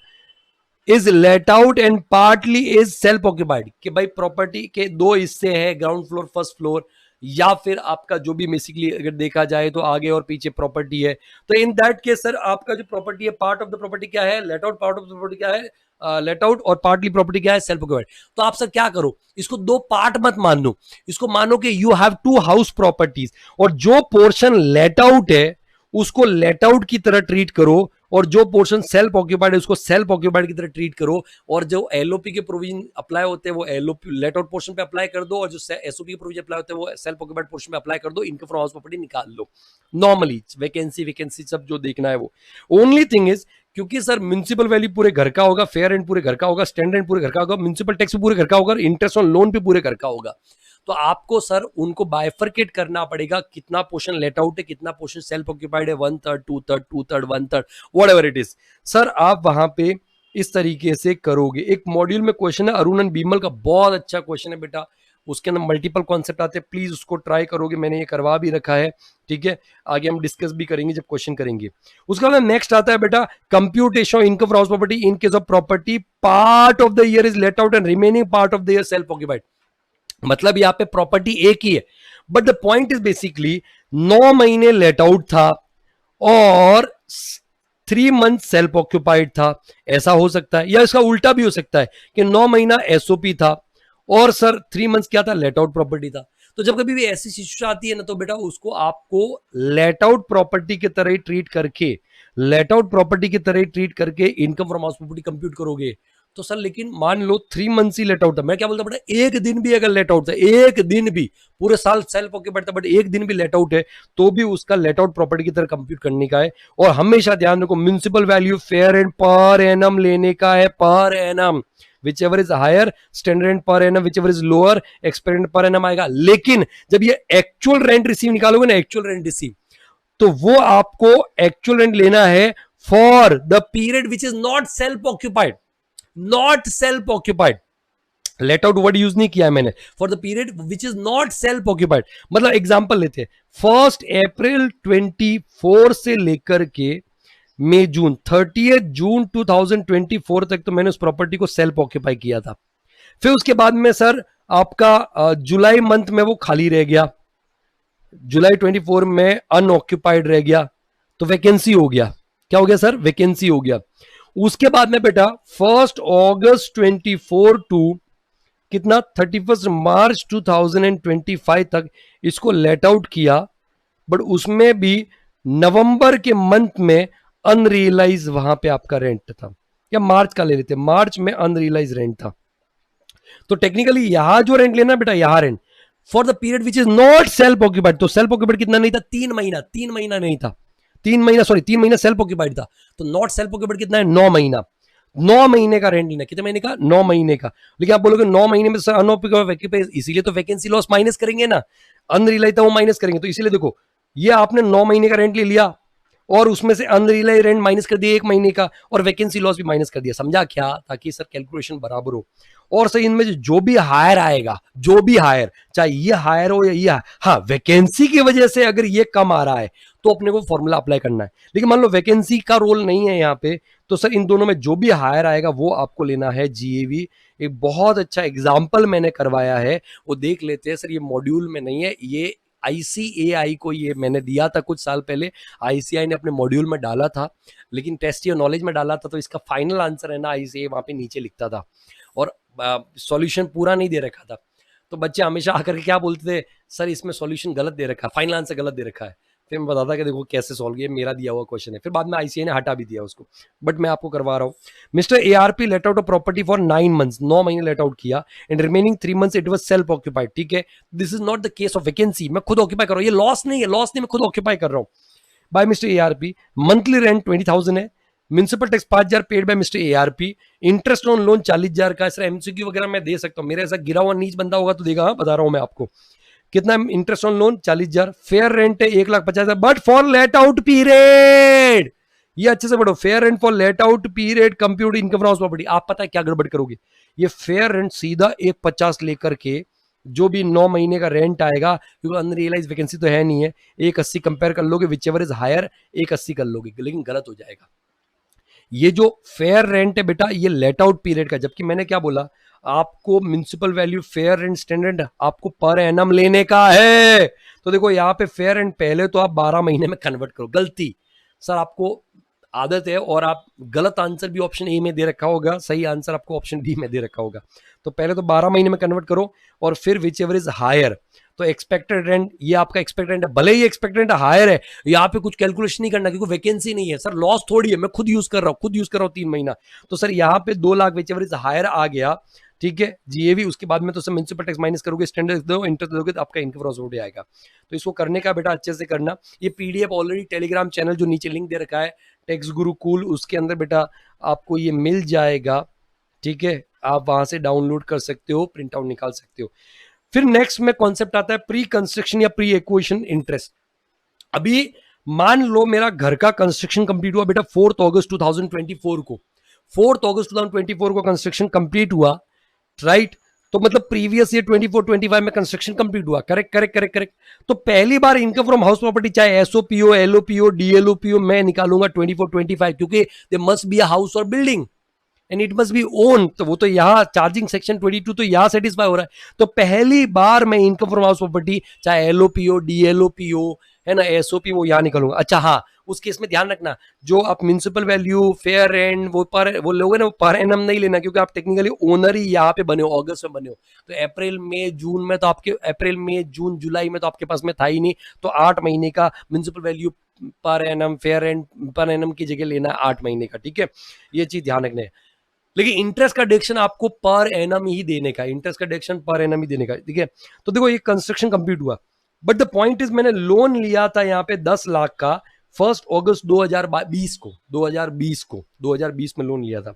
S1: is let out and partly is self occupied, कि भाई प्रॉपर्टी के 2 हिस्से हैं, ग्राउंड फ्लोर फर्स्ट फ्लोर, या फिर आपका जो भी बेसिकली अगर देखा जाए तो आगे और पीछे प्रॉपर्टी है। तो इन दैट केस सर आपका जो प्रॉपर्टी है, पार्ट ऑफ द प्रॉपर्टी क्या है, let out, part of the property क्या है, लेट आउट, और पार्टली प्रॉपर्टी क्या है, सेल्फ ऑक्यूपाइड। तो आप सर क्या करो, इसको 2 पार्ट मत मान लो, इसको मानो कि यू हैव 2 हाउस प्रॉपर्टीज, और जो पोर्शन लेट आउट है उसको लेट आउट की तरह ट्रीट करो, और जो पोर्शन सेल्फ ऑक्यूपाइड है उसको सेल्फ ऑक्यूपाइड की तरह ट्रीट करो, और जो एलओपी के प्रोविजन अप्लाई होते हैं वो एलओपी लेट आउट पोर्शन पे अप्लाई कर दो, और जो एसओपी के प्रोविजन अप्लाई होते हैं वो सेल्फ ऑक्यूपाइड पोर्शन पे अप्लाई कर दो, इनकम फ्रॉम हाउस प्रॉपर्टी निकाल लो। नॉर्मली वैकेंसी सब जो देखना है वो। ओनली थिंग इज, क्योंकि सर म्युनिसिपल वैल्यू पूरे घर का होगा, फेयर रेंट पूरे घर का होगा, स्टैंड रेंट पूरे घर का होगा, म्युनिसिपल टैक्स भी पूरे घर का होगा, इंटरेस्ट ऑन लोन भी पूरे घर का होगा, तो आपको सर उनको बाइफरकेट करना पड़ेगा, कितना पोर्शन लेट आउट है, कितना पोर्शन सेल्फ ऑक्यूपाइड है, 1/3, 2/3, 2/3, 1/3, व्हाटएवर इट इज। सर आप वहां पे इस तरीके से करोगे। एक मॉड्यूल में क्वेश्चन है अरुण एंड बीमल का, बहुत अच्छा क्वेश्चन है बेटा, उसके अंदर मल्टीपल कॉन्सेप्ट आते हैं, प्लीज उसको ट्राई करोगे, मैंने ये करवा भी रखा है, ठीक है। आगे हम डिस्कस भी करेंगे जब क्वेश्चन करेंगे। उसके बाद नेक्स्ट आता है बेटा computation of income from house property in case of property part of the year is let out and remaining part of the year self occupied. मतलब यहाँ पे प्रॉपर्टी एक ही है, but the point is basically 9 महीने let out था और 3 month self occupied था, ऐसा हो सकता है, या इसका उल्टा भी हो सकता है कि 9 महीना एसओपी था और सर 3 मंथ क्या था, लेट आउट प्रॉपर्टी था। तो जब कभी भी ऐसी सिचुएशन आती है ना, तो बेटा उसको आपको लेट आउट प्रॉपर्टी की तरह ही ट्रीट करके, लेट आउट प्रॉपर्टी की तरह ही ट्रीट करके income from house property compute करोगे। तो सर लेकिन मान लो 3 मंथ ही लेट आउट था, मैं क्या बोलता बेटा, एक दिन भी अगर लेट आउट था, एक दिन भी, पूरे साल सेल्फ ऑक्यूपाइड था बट एक दिन भी लेट आउट है, तो भी उसका लेट आउट प्रॉपर्टी की तरह कंप्यूट करने का है। और हमेशा ध्यान रखो municipal value fair and per annum लेने का है, per annum, which ever is higher standard rent per annum, which ever is lower expected per annum आएगा। लेकिन जब ये एक्चुअल रेंट रिसीव निकालोगे ना, एक्चुअल रेंट रिसीव, तो वो आपको एक्चुअल रेंट लेना है for the period which is not self occupied, not self occupied, let out word use नहीं किया है मैंने, for the period which is not self occupied. मतलब एग्जांपल लेते हैं, 1 अप्रैल 24 से लेकर के मई जून, 30 जून 2024 तक तो मैंने उस प्रॉपर्टी को सेल्फ ऑक्यूपाई किया था। फिर उसके बाद में सर आपका जुलाई मंथ में वो खाली रह गया, जुलाई 24 में अनऑक्यूपाइड रह गया, तो वैकेंसी हो गया। क्या हो गया सर? वैकेंसी हो गया। उसके बाद में बेटा 1 अगस्त 24 टू कितना 31 मार्च 2025 तक इसको लेट आउट किया, बट उसमें भी नवंबर के मंथ में अनरियलाइज वहां पे आपका रेंट था, या मार्च का ले लेते, मार्च में अनरियलाइज रेंट था। तो टेक्निकली यहां जो रेंट लेना बेटा, यहां rent for the period which is not self occupied, तो सेल्फ ऑक्यूपाइड कितना नहीं था? 3 महीना, 3 महीना नहीं था, 3 महीना, सॉरी 3 महीना सेल्फ ऑक्यूपाइड था, तो नॉट सेल्फ ऑक्यूपाइड कितना है? 9 महीना। 9 महीने का रेंट लेना, कितने महीने का? 9 महीने का। लेकिन आप बोलोगे 9 महीने में सर अनऑक्यूपाइड, इसीलिए तो वैकेंसी लॉस माइनस करेंगे ना, अनरियलाइज था वो माइनस करेंगे। तो इसीलिए देखो, ये आपने 9 महीने का रेंट ले लिया और उसमें से अनरियलाइज रेंट माइनस कर दिया 1 महीने का, और वैकेंसी लॉस भी माइनस कर दिया। समझा क्या? ताकि सर कैलकुलेशन बराबर हो। और सर इनमें जो भी हायर आएगा, जो भी हायर, चाहे ये हायर हो या ये, हाँ वैकेंसी की वजह से अगर ये कम आ रहा है तो अपने को फॉर्मूला अप्लाई करना है। लेकिन मान लो वैकेंसी का रोल नहीं है यहाँ पे, तो सर इन दोनों में जो भी हायर आएगा वो आपको लेना है जीएवी। एक बहुत अच्छा एग्जाम्पल मैंने करवाया है, वो देख लेते हैं। सर ये मॉड्यूल में नहीं है, ये आईसीएआई को ये मैंने दिया था कुछ साल पहले, आईसीआई ने अपने मॉड्यूल में डाला था, लेकिन टेस्ट या नॉलेज में डाला था, तो इसका फाइनल आंसर है ना आईसीएआई वहां पे नीचे लिखता था, और सॉल्यूशन पूरा नहीं दे रखा था। तो बच्चे हमेशा आकर के क्या बोलते थे, सर इसमें सॉल्यूशन गलत दे रखा है, फाइनल आंसर गलत दे रखा है। फिर मैं बताता कि देखो कैसे सॉल्व किया, मेरा दिया हुआ क्वेश्चन है। फिर बाद में आईसीआई ने हटा भी दिया उसको, बट मैं आपको करवा रहा हूँ। Mister ARP let out a property for 9 months, 9 महीने लेट आउट किया, and remaining 3 months it was self occupied. ठीक है, this is not the case of vacancy, मैं खुद ऑक्यूपाई कर रहा हूँ, ये लॉस नहीं है, लॉस नहीं, मैं खुद ऑक्यूपाई कर रहा हूँ by mister ARP. Monthly rent 20,000 है, municipal tax 5,000 paid by mister ARP, interest on loan 40,000 का। सर एमसीक्यू वगैरह मैं दे सकता हूँ, मेरे ऐसा गिरा हुआ नीच बंदा होगा तो देगा, हाँ बता रहा हूँ मैं आपको। कितना interest on loan? 40,000। Fair rent है 1,50,000, but for let out period, ये अच्छे से पढ़ो, fair rent for let out period compute income from property. आप पता है क्या गड़बड़ करोगे, ये फेयर रेंट सीधा 1,50 लेकर के जो भी 9 महीने का रेंट आएगा, क्योंकि अनरियलाइज वैकेंसी तो है नहीं है, 1,80 कंपेयर कर लोगे, विच एवर इज हायर 1,80 कर लोगे, लेकिन गलत हो जाएगा। ये जो फेयर रेंट है बेटा, ये लेट आउट पीरियड का, जबकि मैंने क्या बोला आपको, municipal value fair rent standard आपको पर एनम लेने का है। तो देखो यहाँ पे फेयर रेंट पहले तो आप 12 महीने में कन्वर्ट करो, गलती सर आपको आदत है, और आप गलत आंसर भी ऑप्शन ए में दे रखा होगा, सही आंसर आपको ऑप्शन डी में दे रखा होगा। तो पहले तो 12 महीने में कन्वर्ट करो, और फिर विच एवर इज हायर, तो एक्सपेक्टेड रेंट, ये आपका एक्सपेक्टेड रेंट है, भले ही एक्सपेक्टेड रेंट हायर है, यहाँ पे कुछ कैलकुलेशन नहीं करना क्योंकि वैकेंसी नहीं है। सर लॉस थोड़ी है, मैं खुद यूज कर रहा हूँ 3 महीना, तो सर यहाँ पे 2 lakh which ever is higher आ गया। ठीक है, जीएवी, उसके बाद में तो सब म्युनिसिपल टैक्स माइनस करोगे, स्टैंडर्ड दो, इंटरेस्ट दोगे, तो आपका इनकम क्रॉस हो जाएगा। तो इसको करने का बेटा अच्छे से करना। ये पीडीएफ ऑलरेडी टेलीग्राम चैनल जो नीचे लिंक दे रखा है, टैक्स गुरु कूल, उसके अंदर बेटा आपको ये मिल जाएगा। ठीक है, आप वहां से डाउनलोड कर सकते हो, प्रिंट आउट निकाल सकते हो। फिर नेक्स्ट में कॉन्सेप्ट आता है प्री कंस्ट्रक्शन या प्री एक्विजिशन इंटरेस्ट। अभी मान लो मेरा घर का कंस्ट्रक्शन कंप्लीट हुआ बेटा 4 अगस्त 2024 को, 4 अगस्त 2024 को कंस्ट्रक्शन कंप्लीट हुआ, राइट? तो मतलब प्रीवियस ईयर 24-25 में कंस्ट्रक्शन कंप्लीट हुआ, करेक्ट करेक्ट करेक्ट करेक्ट। तो पहली बार इनकम फ्रॉम हाउस प्रॉपर्टी, चाहे एसओपीओ, एलओपीओ, डीएलओपीओ, मैं निकालूंगा 24-25, क्योंकि they must be a house और building and it must be own. तो वो तो यहाँ चार्जिंग सेक्शन 22 तो यहाँ सेटिस्फाई हो रहा है। तो पहली बार मैं इनकम फ्रॉम हाउस प्रॉपर्टी, चाहे एलओपीओ, डीएलओपीओ है ना, एसओपी, वो यहाँ निकालूंगा। अच्छा हाँ, उस केस में ध्यान रखना, जो आप म्युनिसिपल वैल्यू, फेयर रेंट, वो लोग हैं ना, वो पर एनम नहीं लेना, क्योंकि आप टेक्निकली ओनर ही यहाँ पे बने हो, अगस्त में बने हो। तो अप्रैल मई जून में तो आपके, अप्रैल मई जून जुलाई में तो आपके पास में था ही नहीं, तो 8 महीने का municipal value per annum, fair rent per annum की जगह लेना है 8 महीने का। ठीक है, ये चीज ध्यान रखना है। लेकिन इंटरेस्ट का डिडक्शन आपको पर एनम ही देने का, इंटरेस्ट का डिडक्शन पर एनम ही देने का। ठीक है, तो देखो ये कंस्ट्रक्शन कंप्लीट हुआ, बट द पॉइंट इज मैंने लोन लिया था यहाँ पे 10 लाख का 1 अगस्त 2020 में लोन लिया था।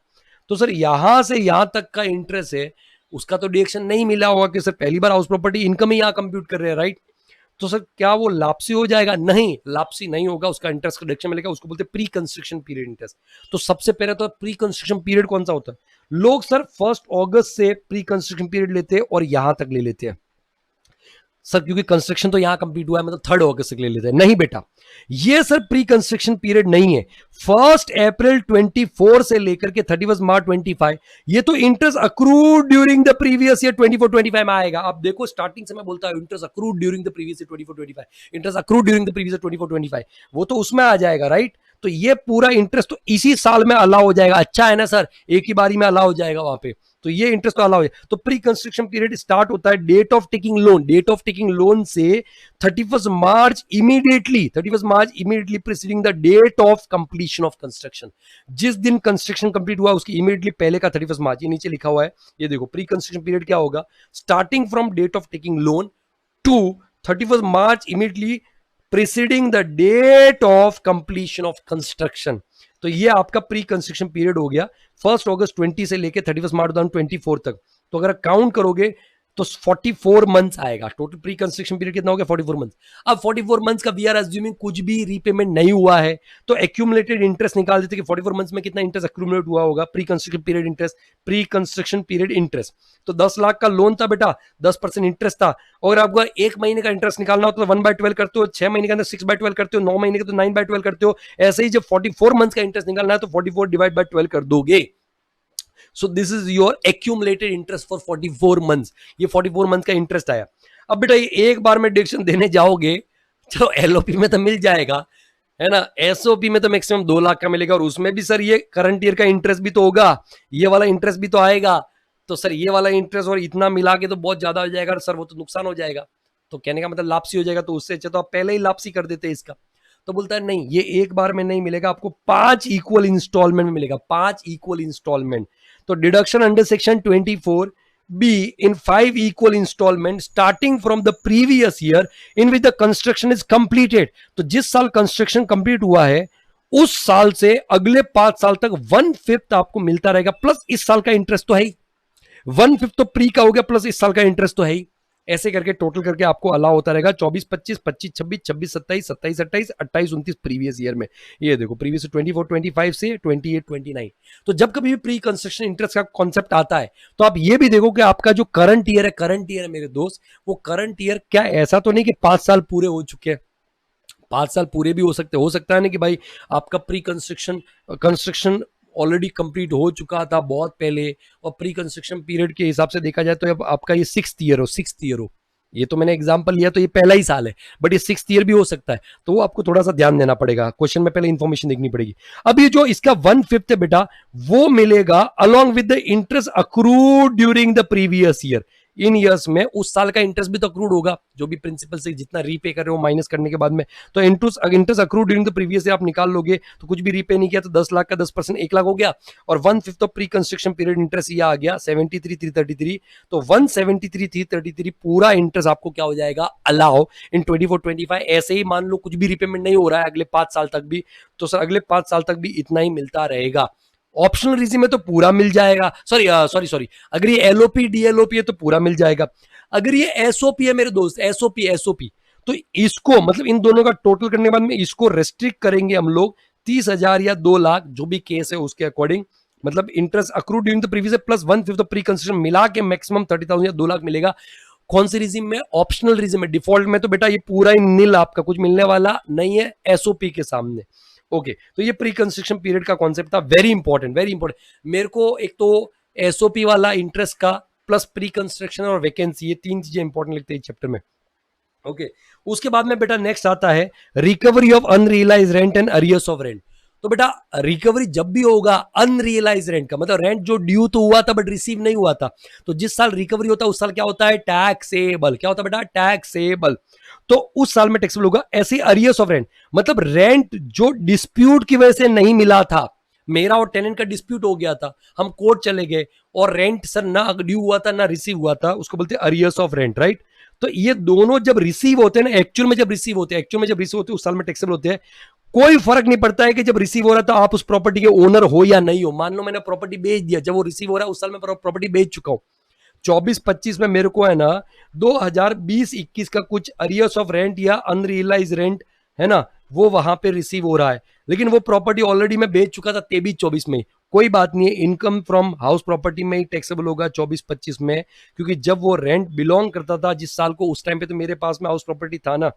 S1: तो सर यहां से यहां तक का इंटरेस्ट है, उसका तो डिडक्शन नहीं मिला होगा कि सर पहली बार हाउस प्रॉपर्टी इनकम ही यहाँ कंप्यूट कर रहे हैं, राइट? तो सर क्या वो लापसी हो जाएगा? नहीं, लापसी नहीं होगा, उसका इंटरेस्ट का डिडक्शन मिलेगा, उसको बोलते हैं प्री कंस्ट्रक्शन पीरियड इंटरेस्ट। तो सबसे पहले तो प्री कंस्ट्रक्शन पीरियड कौन सा होता है? लोग सर 1 अगस्त से प्री कंस्ट्रक्शन पीरियड लेते हैं और यहां तक ले लेते हैं। सर क्योंकि कंस्ट्रक्शन तो यहां कंप्लीट हुआ है, मतलब 3 अगस्त तक ले लेते हैं। नहीं बेटा, ये सर प्री कंस्ट्रक्शन पीरियड नहीं है। 1 अप्रैल 24 से लेकर के 31 मार्च 25, ये तो interest accrued during the previous year 24-25 में आएगा। आप देखो स्टार्टिंग से मैं बोलता हूं interest accrued during the previous year 24-25, interest accrued during the previous year 24-25, वो तो उसमें आ जाएगा, राइट। तो ये पूरा इंटरेस्ट तो इसी साल में अलाउ हो जाएगा। अच्छा है ना सर, एक ही बारी में अलाउ हो जाएगा वहां पे, तो ये इंटरेस्ट तो अलाउ है। तो प्री कंस्ट्रक्शन पीरियड स्टार्ट होता है date of taking loan, date of taking loan से 31 March immediately preceding the date of completion of construction. जिस दिन कंस्ट्रक्शन कंप्लीट हुआ उसकी इमीडिएटली पहले का 31 मार्च, ये नीचे लिखा हुआ है, ये देखो प्री कंस्ट्रक्शन पीरियड क्या होगा, starting from date of taking loan to 31 March immediately preceding the date of completion of construction. तो ये आपका प्री कंस्ट्रक्शन पीरियड हो गया 1 अगस्त 20 से लेके 31 मार्च 2024 तक। तो अगर काउंट करोगे तो 44 मंथ्स आएगा। टोटल प्री कंस्ट्रक्शन पीरियड कितना हो गया, 44 मंथ्स। अब 44 मंथ्स का वी आर अज्यूमिंग कुछ भी रीपेमेंट नहीं हुआ है, तो एक्यूमुलेटेड इंटरेस्ट निकाल देते कि 44 मंथ्स में कितना इंटरेस्ट एक्यूमुलेट हुआ होगा, pre construction period interest, pre construction period interest. तो 10 लाख का लोन था बेटा, 10% इंटरेस्ट था, और आपको 1 महीने का इंटरेस्ट निकालना हो तो 1/12 करते हो, 6 महीने के अंदर 6/12 करते हो, 9 महीने का तो 9/12 करते हो। ऐसे ही जब 44 मंथ्स का इंटरेस्ट निकालना है तो 44 डिवाइड बाय 12 कर दोगे। So this is your accumulated interest for 44 months. ये 44 मंथ का इंटरेस्ट आया। अब बेटा ये एक बार में डिडक्शन देने जाओगे, चलो एलओपी में तो मिल जाएगा, है ना, एसओपी में तो मैक्सिमम 2 लाख का मिलेगा, और उसमें भी सर ये करंट ईयर का इंटरेस्ट भी तो होगा, ये वाला इंटरेस्ट भी तो आएगा। तो सर ये वाला इंटरेस्ट और इतना मिला के तो बहुत ज्यादा हो जाएगा सर, वो तो नुकसान हो जाएगा। तो कहने का मतलब लापसी हो जाएगा, तो उससे अच्छा तो आप पहले ही लापसी कर देते इसका। तो बोलता है नहीं, ये एक बार में नहीं मिलेगा, आपको 5 इक्वल इंस्टॉलमेंट में मिलेगा, 5 इक्वल इंस्टॉलमेंट। तो deduction under section 24 B in 5 equal installment starting from the previous year in which the construction is completed। तो जिस साल कंस्ट्रक्शन कंप्लीट हुआ है उस साल से अगले 5 साल तक 1/5 आपको मिलता रहेगा, प्लस इस साल का इंटरेस्ट तो है ही, 1/5 तो प्री का हो गया, प्लस इस साल का इंटरेस्ट तो है ही। ऐसे करके टोटल करके आपको अलाउ होता रहेगा 24-25, 25-26, 26-27, 27-28, 28-29 प्रीवियस ईयर में। ये देखो प्रीवियस 24-25 से 28-29। तो जब कभी भी प्री कंस्ट्रक्शन इंटरेस्ट का कॉन्सेप्ट आता है तो आप ये भी देखो कि आपका जो करंट ईयर है मेरे दोस्त, वो करंट ईयर क्या, ऐसा तो नहीं कि 5 साल पूरे हो चुके हैं, 5 साल पूरे भी हो सकता है ना कि भाई आपका प्री कंस्ट्रक्शन ऑलरेडी कंप्लीट हो चुका था बहुत पहले, और प्री कंस्ट्रक्शन पीरियड के हिसाब से देखा जाए तो अब आपका ये 6th ईयर हो। ये तो मैंने एग्जांपल लिया तो ये पहला ही साल है, बट ये 6th ईयर भी हो सकता है, तो वो आपको थोड़ा सा ध्यान देना पड़ेगा, क्वेश्चन में पहले इंफॉर्मेशन देखनी पड़ेगी। अब ये जो इसका 1/5 है बेटा, वो मिलेगा along with the interest accrued during the previous year. In years में उस साल का इंटरेस्ट भी तो अक्रूड होगा, जो भी प्रिंसिपल से जितना रीपे कर रहे हो माइनस करने के बाद में, तो interest accrued during the previous year आप निकाल लोगे, तो कुछ भी रीपे नहीं किया तो 10 लाख का 10% 1 लाख हो गया, और 1/5 of pre construction period interest ये आ गया 73,333। तो 173,333 पूरा इंटरेस्ट आपको क्या हो जाएगा, अलाउ इन 24-25। ऐसे ही मान लो कुछ भी रीपेमेंट नहीं हो रहा है अगले 5 साल तक भी, तो सर अगले 5 साल तक भी इतना ही मिलता रहेगा। ऑप्शनल रीजन में तो पूरा मिल जाएगा, सॉरी अगर ये एलओपी डीएलओपी है तो पूरा मिल जाएगा। अगर ये एसओपी है मेरे दोस्त, एसओपी तो इसको मतलब इन दोनों का टोटल करने के बाद में इसको रेस्ट्रिक्ट करेंगे हम लोग 30,000 या 2 लाख, जो भी केस है उसके अकॉर्डिंग, मतलब interest accrued during the previous plus 1/5 of pre construction मिला के मैक्सिमम 30,000 या 2 लाख मिलेगा। कौन सी रीजन में, ऑप्शनल रीजन में। डिफॉल्ट में तो बेटा ये पूरा ही नील, आपका कुछ मिलने वाला नहीं है एसओपी के सामने। ओके तो ये प्री कंस्ट्रक्शन पीरियड का कॉन्सेप्ट था, वेरी इंपॉर्टेंट। मेरे को एक तो एसओपी वाला इंटरेस्ट का प्लस प्री कंस्ट्रक्शन और वैकेंसी, ये 3 चीजें इंपॉर्टेंट लगती है चैप्टर में। ओके उसके बाद में बेटा नेक्स्ट आता है recovery of unrealise rent and arrears of rent. तो बेटा रिकवरी जब भी होगा अनरियलाइज रेंट का, मतलब रेंट जो ड्यू तो हुआ था बट रिसीव नहीं हुआ था, तो जिस साल रिकवरी होता है उस साल क्या होता है, टैक्सेबल। क्या होता है बेटा, टैक्सेबल। तो उस साल में टैक्सेबल होगा। ऐसे अरियर्स ऑफ रेंट, मतलब रेंट जो डिस्प्यूट की वजह से नहीं मिला था, मेरा और टेनेंट का डिस्प्यूट हो गया था, हम कोर्ट चले गए और रेंट सर ना ड्यू हुआ था ना रिसीव हुआ था, उसको बोलते हैं अरियर्स ऑफ रेंट, राइट। तो ये दोनों जब रिसीव होते हैं ना, एक्चुअल में जब रिसीव होते हैं उस साल में टैक्सेबल होते हैं। कोई फर्क नहीं पड़ता है कि जब रिसीव हो रहा था आप उस प्रॉपर्टी के ओनर हो या नहीं हो। मान लो मैंने प्रॉपर्टी बेच दिया, जब वो रिसीव हो रहा है उस साल में प्रॉपर्टी बेच चुका हूं, 24-25 में मेरे को है ना 2020-21 का कुछ अरियर्स ऑफ रेंट या अनरियलाइज रेंट है ना, वो वहां पे रिसीव हो रहा है, लेकिन वो प्रॉपर्टी ऑलरेडी मैं बेच चुका था 23-24 में। कोई बात नहीं है, इनकम फ्रॉम हाउस प्रॉपर्टी में ही टैक्सेबल होगा 24-25 में, क्योंकि जब वो रेंट बिलोंग करता था जिस साल को, उस टाइम पे तो मेरे पास में हाउस प्रॉपर्टी था ना,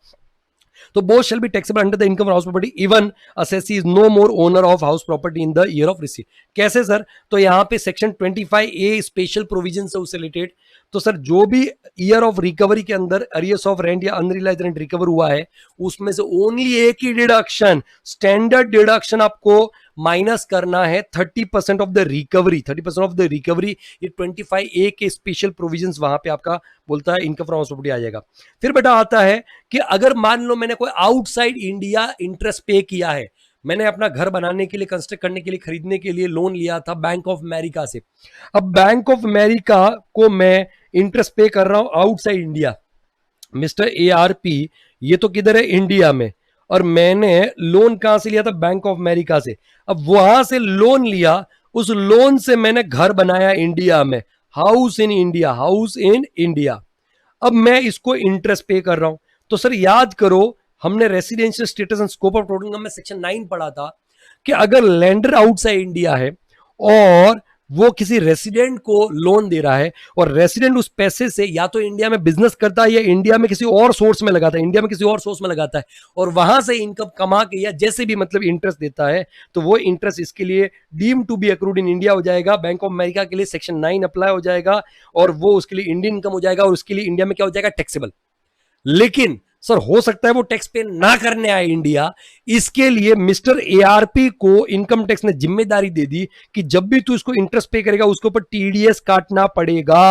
S1: तो both shall be taxable under the income of house property even assessee is no more owner of house property in the year of receipt. कैसे सर? तो यहाँ पे सेक्शन 25A स्पेशल प्रोविजन से उससे related, तो सर जो भी year of recovery के अंदर अरियर्स ऑफ रेंट या अनरियलाइज्ड रेंट रिकवर हुआ है, उसमें से ओनली एक ही डिडक्शन, स्टैंडर्ड डिडक्शन आपको माइनस करना है 30% of the recovery, 30% of the recovery. ये 25A के स्पेशल प्रोविजंस वहां पे आपका बोलता है इनकम फ्रॉम हाउस प्रॉपर्टी आ जाएगा। फिर बेटा आता है कि अगर मान लो मैंने कोई आउटसाइड इंडिया इंटरेस्ट पे किया है, मैंने अपना घर बनाने के लिए, कंस्ट्रक्ट करने के लिए, खरीदने के लिए लोन लिया था बैंक ऑफ अमेरिका से। अब बैंक ऑफ अमेरिका को मैं इंटरेस्ट पे कर रहा हूं आउटसाइड इंडिया, मिस्टर ARP, ये तो किधर है? इंडिया में। और मैंने लोन कहां से लिया था? बैंक ऑफ अमेरिका से। अब वहां से लोन लिया, उस लोन से मैंने घर बनाया इंडिया में, house in India, house in India. अब मैं इसको इंटरेस्ट पे कर रहा हूं। तो सर याद करो, हमने residential status and scope of total income में सेक्शन 9 पढ़ा था कि अगर लैंडर आउटसाइड इंडिया है और वो किसी रेसिडेंट को लोन दे रहा है, और रेसिडेंट उस पैसे से या तो इंडिया में बिजनेस करता है या इंडिया में किसी और सोर्स में लगाता है, इंडिया में किसी और सोर्स में लगाता है, और वहां से इनकम कमा के या जैसे भी मतलब इंटरेस्ट देता है, तो वो इंटरेस्ट इसके लिए deem to be accrued in India हो जाएगा। बैंक ऑफ अमेरिका के लिए सेक्शन 9 अप्लाई हो जाएगा और वो उसके लिए इंडियन इनकम हो जाएगा, और उसके लिए इंडिया में क्या हो जाएगा? टैक्सेबल। लेकिन सर हो सकता है वो टैक्स पे ना करने आए इंडिया, इसके लिए मिस्टर ARP को इनकम टैक्स ने जिम्मेदारी दे दी कि जब भी तू इसको इंटरेस्ट पे करेगा उसके ऊपर TDS काटना पड़ेगा।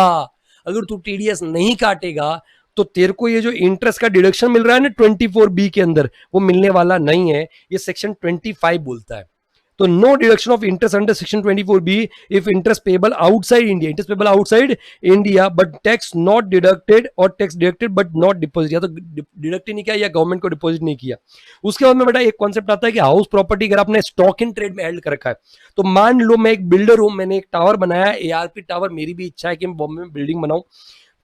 S1: अगर तू TDS नहीं काटेगा तो तेरे को ये जो इंटरेस्ट का डिडक्शन मिल रहा है ना 24B के अंदर, वो मिलने वाला नहीं है। ये सेक्शन 25 बोलता है। तो no deduction of interest under section 24B if interest payable outside India, interest payable outside India but tax not deducted, और tax deducted but not deposit, या तो डिडक्ट नहीं किया या गवर्नमेंट को डिपॉजिट नहीं किया। उसके बाद में बेटा एक कॉन्सेप्ट आता है कि हाउस प्रॉपर्टी अगर आपने स्टॉक इन ट्रेड में हेल्ड कर रखा है, तो मान लो मैं एक बिल्डर हूं, मैंने एक टावर बनाया ARP टावर, मेरी भी इच्छा है कि मैं बॉम्बे में बिल्डिंग बनाऊं,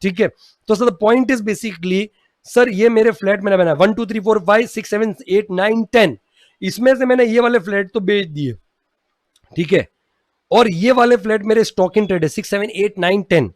S1: ठीक है। तो sir the point is basically, sir ये मेरे फ्लैट मैंने बनाया 1 2 3 4 5 6 7 8 9 10, इसमें से मैंने ये वाले फ्लैट तो बेच दिए, ठीक है, और ये वाले फ्लैट मेरे स्टॉक इन ट्रेड है 6 7 8 9 10।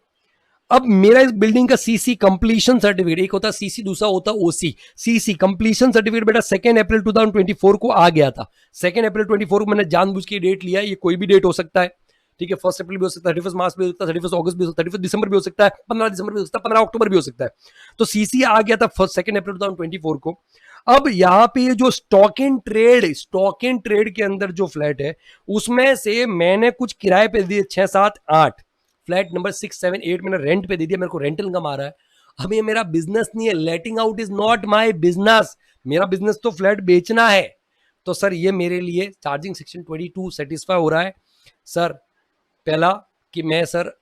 S1: अब मेरा इस बिल्डिंग का CC कंप्लीशन सर्टिफिकेट, एक होता CC, दूसरा होता OC। CC कंप्लीशन सर्टिफिकेट बेटा 2 अप्रैल 2024 को आ गया था। 2 अप्रैल 24 को मैंने जानबूझ के डेट लिया, ये कोई भी डेट हो सकता है, ठीक है। 1 अप्रैल भी हो सकता है, 31 मार्च भी हो सकता है, 31 अगस्त भी हो सकता है, 31 दिसंबर भी हो सकता है, 15 दिसंबर भी हो सकता है, 15 अक्टूबर भी हो सकता है। तो CC आ गया था 2 अप्रैल 2024 को। अब यहाँ पे ये जो स्टॉक इन ट्रेड के अंदर जो फ्लैट है, उसमें से मैंने कुछ किराए पे दिए 6 7 8 फ्लैट नंबर 6 7 8 मैंने रेंट पे दे दिया, मेरे को रेंटल इनकम आ रहा है। अब ये मेरा बिजनेस नहीं है, लेटिंग out is not my business, मेरा बिजनेस तो फ्लैट बेचना है। तो सर ये मेरे लिए चार्जिंग सेक्शन 22 सेटिस्फाई हो रहा है। सर पहला कि मैं सर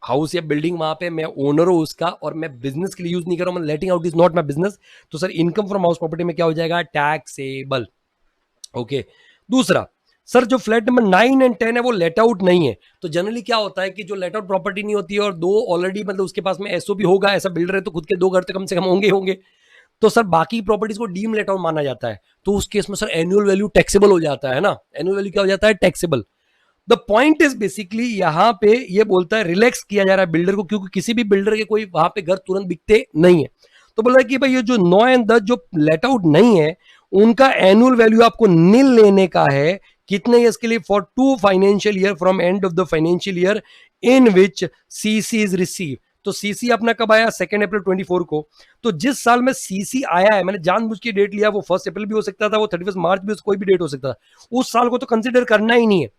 S1: हाउस या बिल्डिंग वहां पे मैं ओनर हूं उसका, और मैं बिजनेस के लिए यूज नहीं कर रहा हूं, मैं letting out is not my business. तो sir income from house property में क्या हो जाएगा? टैक्सेबल। ओके। दूसरा, सर जो फ्लैट नंबर 9 एंड 10 है वो लेट आउट नहीं है। तो जनरली क्या होता है कि जो लेट आउट प्रॉपर्टी नहीं होती है और दो ऑलरेडी मतलब उसके पास में SOP होगा, ऐसा बिल्डर है तो खुद के 2 घर तो कम से कम होंगे, तो सर बाकी प्रॉपर्टीज को डीम लेट आउट माना जाता है। तो उस केस में सर एनुअल वैल्यू टैक्सेबल हो जाता है ना, एनुअल वैल्यू क्या हो जाता है? Taxable. The point is basically यहां पे ये बोलता है रिलैक्स किया जा रहा है बिल्डर को, क्योंकि किसी भी बिल्डर के कोई वहां पे घर तुरंत बिकते नहीं है। तो बोला कि भाई ये जो 9 एंड 10 जो लेट आउट नहीं है, उनका एनुअल वैल्यू आपको नील लेने का है। कितने ईयर्स के लिए? For 2 financial year from end of the financial year in which CC is receive. तो CC अपना कब आया? 2 अप्रैल 24 को। तो जिस साल में CC आया है, मैंने जानबूझ के डेट लिया, वो 1 अप्रैल भी हो सकता था, वो 31 मार्च भी, कोई भी डेट हो सकता था, उस साल को तो कंसिडर करना ही नहीं है।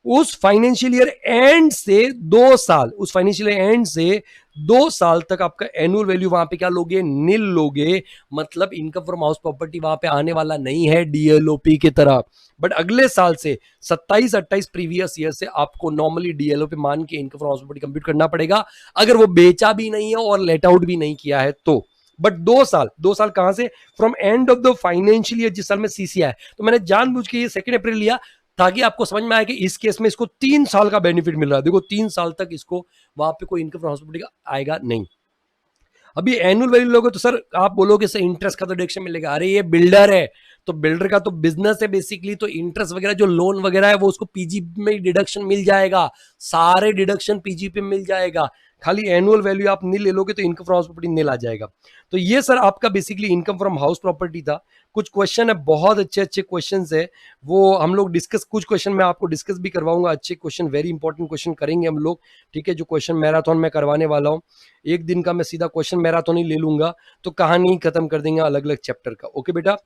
S1: उस फाइनेंशियल ईयर एंड से 2 साल, उस फाइनेंशियल ईयर एंड से 2 साल तक आपका एनुअल वैल्यू वहां पे क्या लोगे? नील लोगे। मतलब इनकम फ्रॉम हाउस प्रॉपर्टी वहां पे आने वाला नहीं है DLOP की तरह। बट अगले साल से 27-28 प्रीवियस ईयर से आपको नॉर्मली DLOP मान के income from house property compute करना पड़ेगा, अगर वो बेचा भी नहीं है और लेट आउट भी नहीं किया है तो। बट 2 साल कहां से? From end of the financial year, जिस साल में CC आया। तो मैंने जानबूझ के ये 2 अप्रैल लिया ताकि आपको समझ में आए कि इस केस में इसको 3 साल का बेनिफिट मिल रहा है। देखो 3 साल तक इसको वहां पे कोई इनकम फ्रॉम हाउस प्रॉपर्टी का आएगा नहीं। अभी एनुअल वैल्यू लोगे तो सर आप बोलोगे सर इंटरेस्ट का तो डिडक्शन मिलेगा, अरे ये बिल्डर है तो बिल्डर का तो बिजनेस है बेसिकली, तो इंटरेस्ट वगैरह जो लोन वगैरह है वो उसको पीजी में डिडक्शन मिल जाएगा, सारे डिडक्शन पीजी पे मिल जाएगा। खाली एनुअल वैल्यू आप नील ले लोगे तो इनकम फ्रॉम हाउस प्रॉपर्टी नील आ जाएगा। तो ये सर आपका basically income from house property था। कुछ क्वेश्चन है, बहुत अच्छे अच्छे क्वेश्चन है, वो हम लोग डिस्कस, कुछ क्वेश्चन मैं आपको डिस्कस भी करवाऊंगा, अच्छे क्वेश्चन, वेरी इंपॉर्टेंट क्वेश्चन करेंगे हम लोग, ठीक है, जो क्वेश्चन मैराथन में करवाने वाला हूँ। एक दिन का मैं सीधा क्वेश्चन मैराथन ही ले लूंगा, तो कहानी खत्म कर देंगे अलग अलग चैप्टर का। ओके बेटा,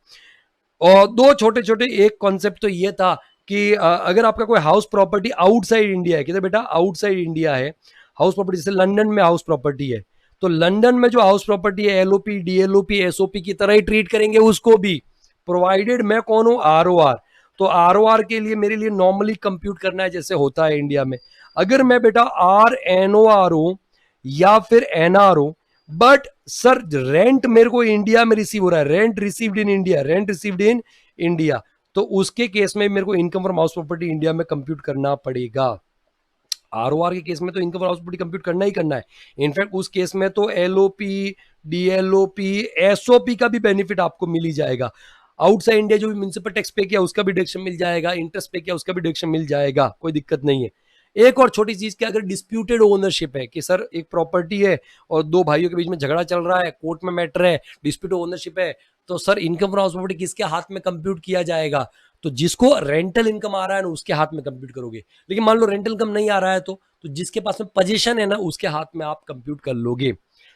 S1: और दो छोटे छोटे, एक कॉन्सेप्ट तो ये था कि अगर आपका कोई हाउस प्रॉपर्टी आउटसाइड इंडिया है, किधर बेटा, आउटसाइड इंडिया है हाउस प्रॉपर्टी, जैसे लंदन में हाउस प्रॉपर्टी है, तो लंदन में जो हाउस प्रॉपर्टी है एलओपी डीएलओपी एसओपी की तरह ही ट्रीट करेंगे उसको भी, प्रोवाइडेड मैं कौन हूं, आरओआर। तो आरओआर के लिए मेरे लिए नॉर्मली कंप्यूट करना है जैसे होता है इंडिया में। अगर मैं बेटा आर एन ओ आर हूं या फिर एनआर हूं, बट सर रेंट मेरे को इंडिया में रिसीव हो रहा है, rent received in India, rent received in India, तो उसके केस में मेरे को income from house property India में कंप्यूट करना पड़ेगा। आरओआर के केस में तो income from house property compute करना ही करना है। इनफैक्ट उस केस में तो एलओपी डीएलओपी एसओपी का भी बेनिफिट आपको मिल ही जाएगा। आउटसाइड इंडिया जो भी म्युनिसिपल टैक्स पे किया उसका भी डिडक्शन मिल जाएगा, इंटरेस्ट पे किया उसका भी डिडक्शन मिल जाएगा, कोई दिक्कत नहीं है। एक और छोटी चीज की, अगर डिस्प्यूटेड ओनरशिप है कि सर एक प्रॉपर्टी है और दो भाइयों के बीच में झगड़ा चल रहा है, कोर्ट में मैटर है, डिस्प्यूटेड ओनरशिप है, तो sir income from house property किसके हाथ में कंप्यूट किया जाएगा, तो जिसको रेंटल इनकम आ रहा है ना उसके हाथ में कंप्यूट करोगे। लेकिन मान लो रेंटल इनकम नहीं आ रहा है तो जिसके पास में पोजीशन है ना उसके हाथ में आप कंप्यूट कर लोगे।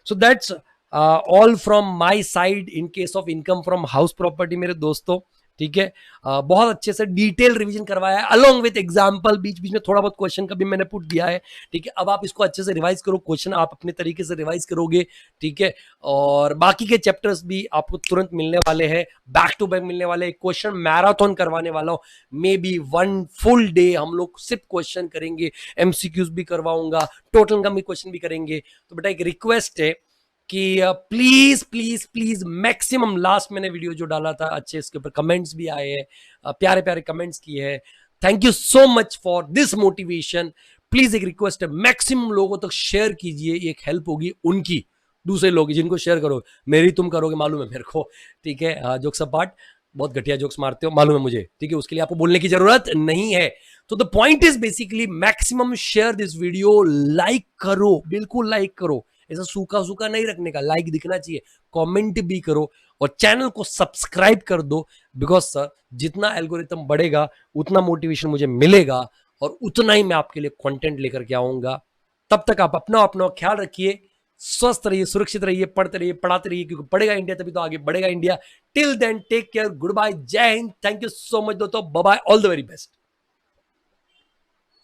S1: So that's all from my side in case of income from house property मेरे दोस्तों, ठीक है। बहुत अच्छे से डिटेल रिवीजन करवाया है अलोंग विथ एग्जांपल, बीच बीच में थोड़ा बहुत क्वेश्चन का भी मैंने पुट दिया है, ठीक है। अब आप इसको अच्छे से रिवाइज करो, क्वेश्चन आप अपने तरीके से रिवाइज करोगे, ठीक है। और बाकी के चैप्टर्स भी आपको तुरंत मिलने वाले हैं, बैक टू बैक मिलने वाले, क्वेश्चन मैराथन करवाने वाला हूं, मे बी 1 फुल डे हम लोग सिर्फ क्वेश्चन करेंगे, एमसीक्यूज भी करवाऊंगा, टोटल इनकम भी क्वेश्चन भी करेंगे। तो बेटा एक रिक्वेस्ट है कि please please please maximum, last मैंने वीडियो जो डाला था अच्छे इसके ऊपर कमेंट्स भी आए हैं, प्यारे प्यारे कमेंट्स किए हैं, thank you so much for this motivation. Please एक रिक्वेस्ट है, मैक्सिमम लोगों तक शेयर कीजिए, एक हेल्प होगी उनकी, दूसरे लोग जिनको शेयर करो, मेरी तुम करोगे मालूम है मेरे को, ठीक है। जोक्स अपार्ट, बहुत घटिया जोक्स मारते हो मालूम है मुझे, ठीक है, उसके लिए आपको बोलने की जरूरत नहीं है। तो the point is basically maximum share this video, like करो, बिल्कुल लाइक करो, ऐसा सूखा सूखा नहीं रखने का, लाइक दिखना चाहिए, कमेंट भी करो और चैनल को सब्सक्राइब कर दो, बिकॉज सर जितना एल्गोरिथम बढ़ेगा उतना मोटिवेशन मुझे मिलेगा और उतना ही मैं आपके लिए कंटेंट लेकर के आऊंगा। तब तक आप अपना अपना ख्याल रखिए, स्वस्थ रहिए, सुरक्षित रहिए, पढ़ते रहिए, पढ़ाते रहिए, क्योंकि पढ़ेगा इंडिया तभी तो आगे बढ़ेगा India. Till then take care, good bye, जय Hind, thank you so much दोस्तों, bye bye, all the very best.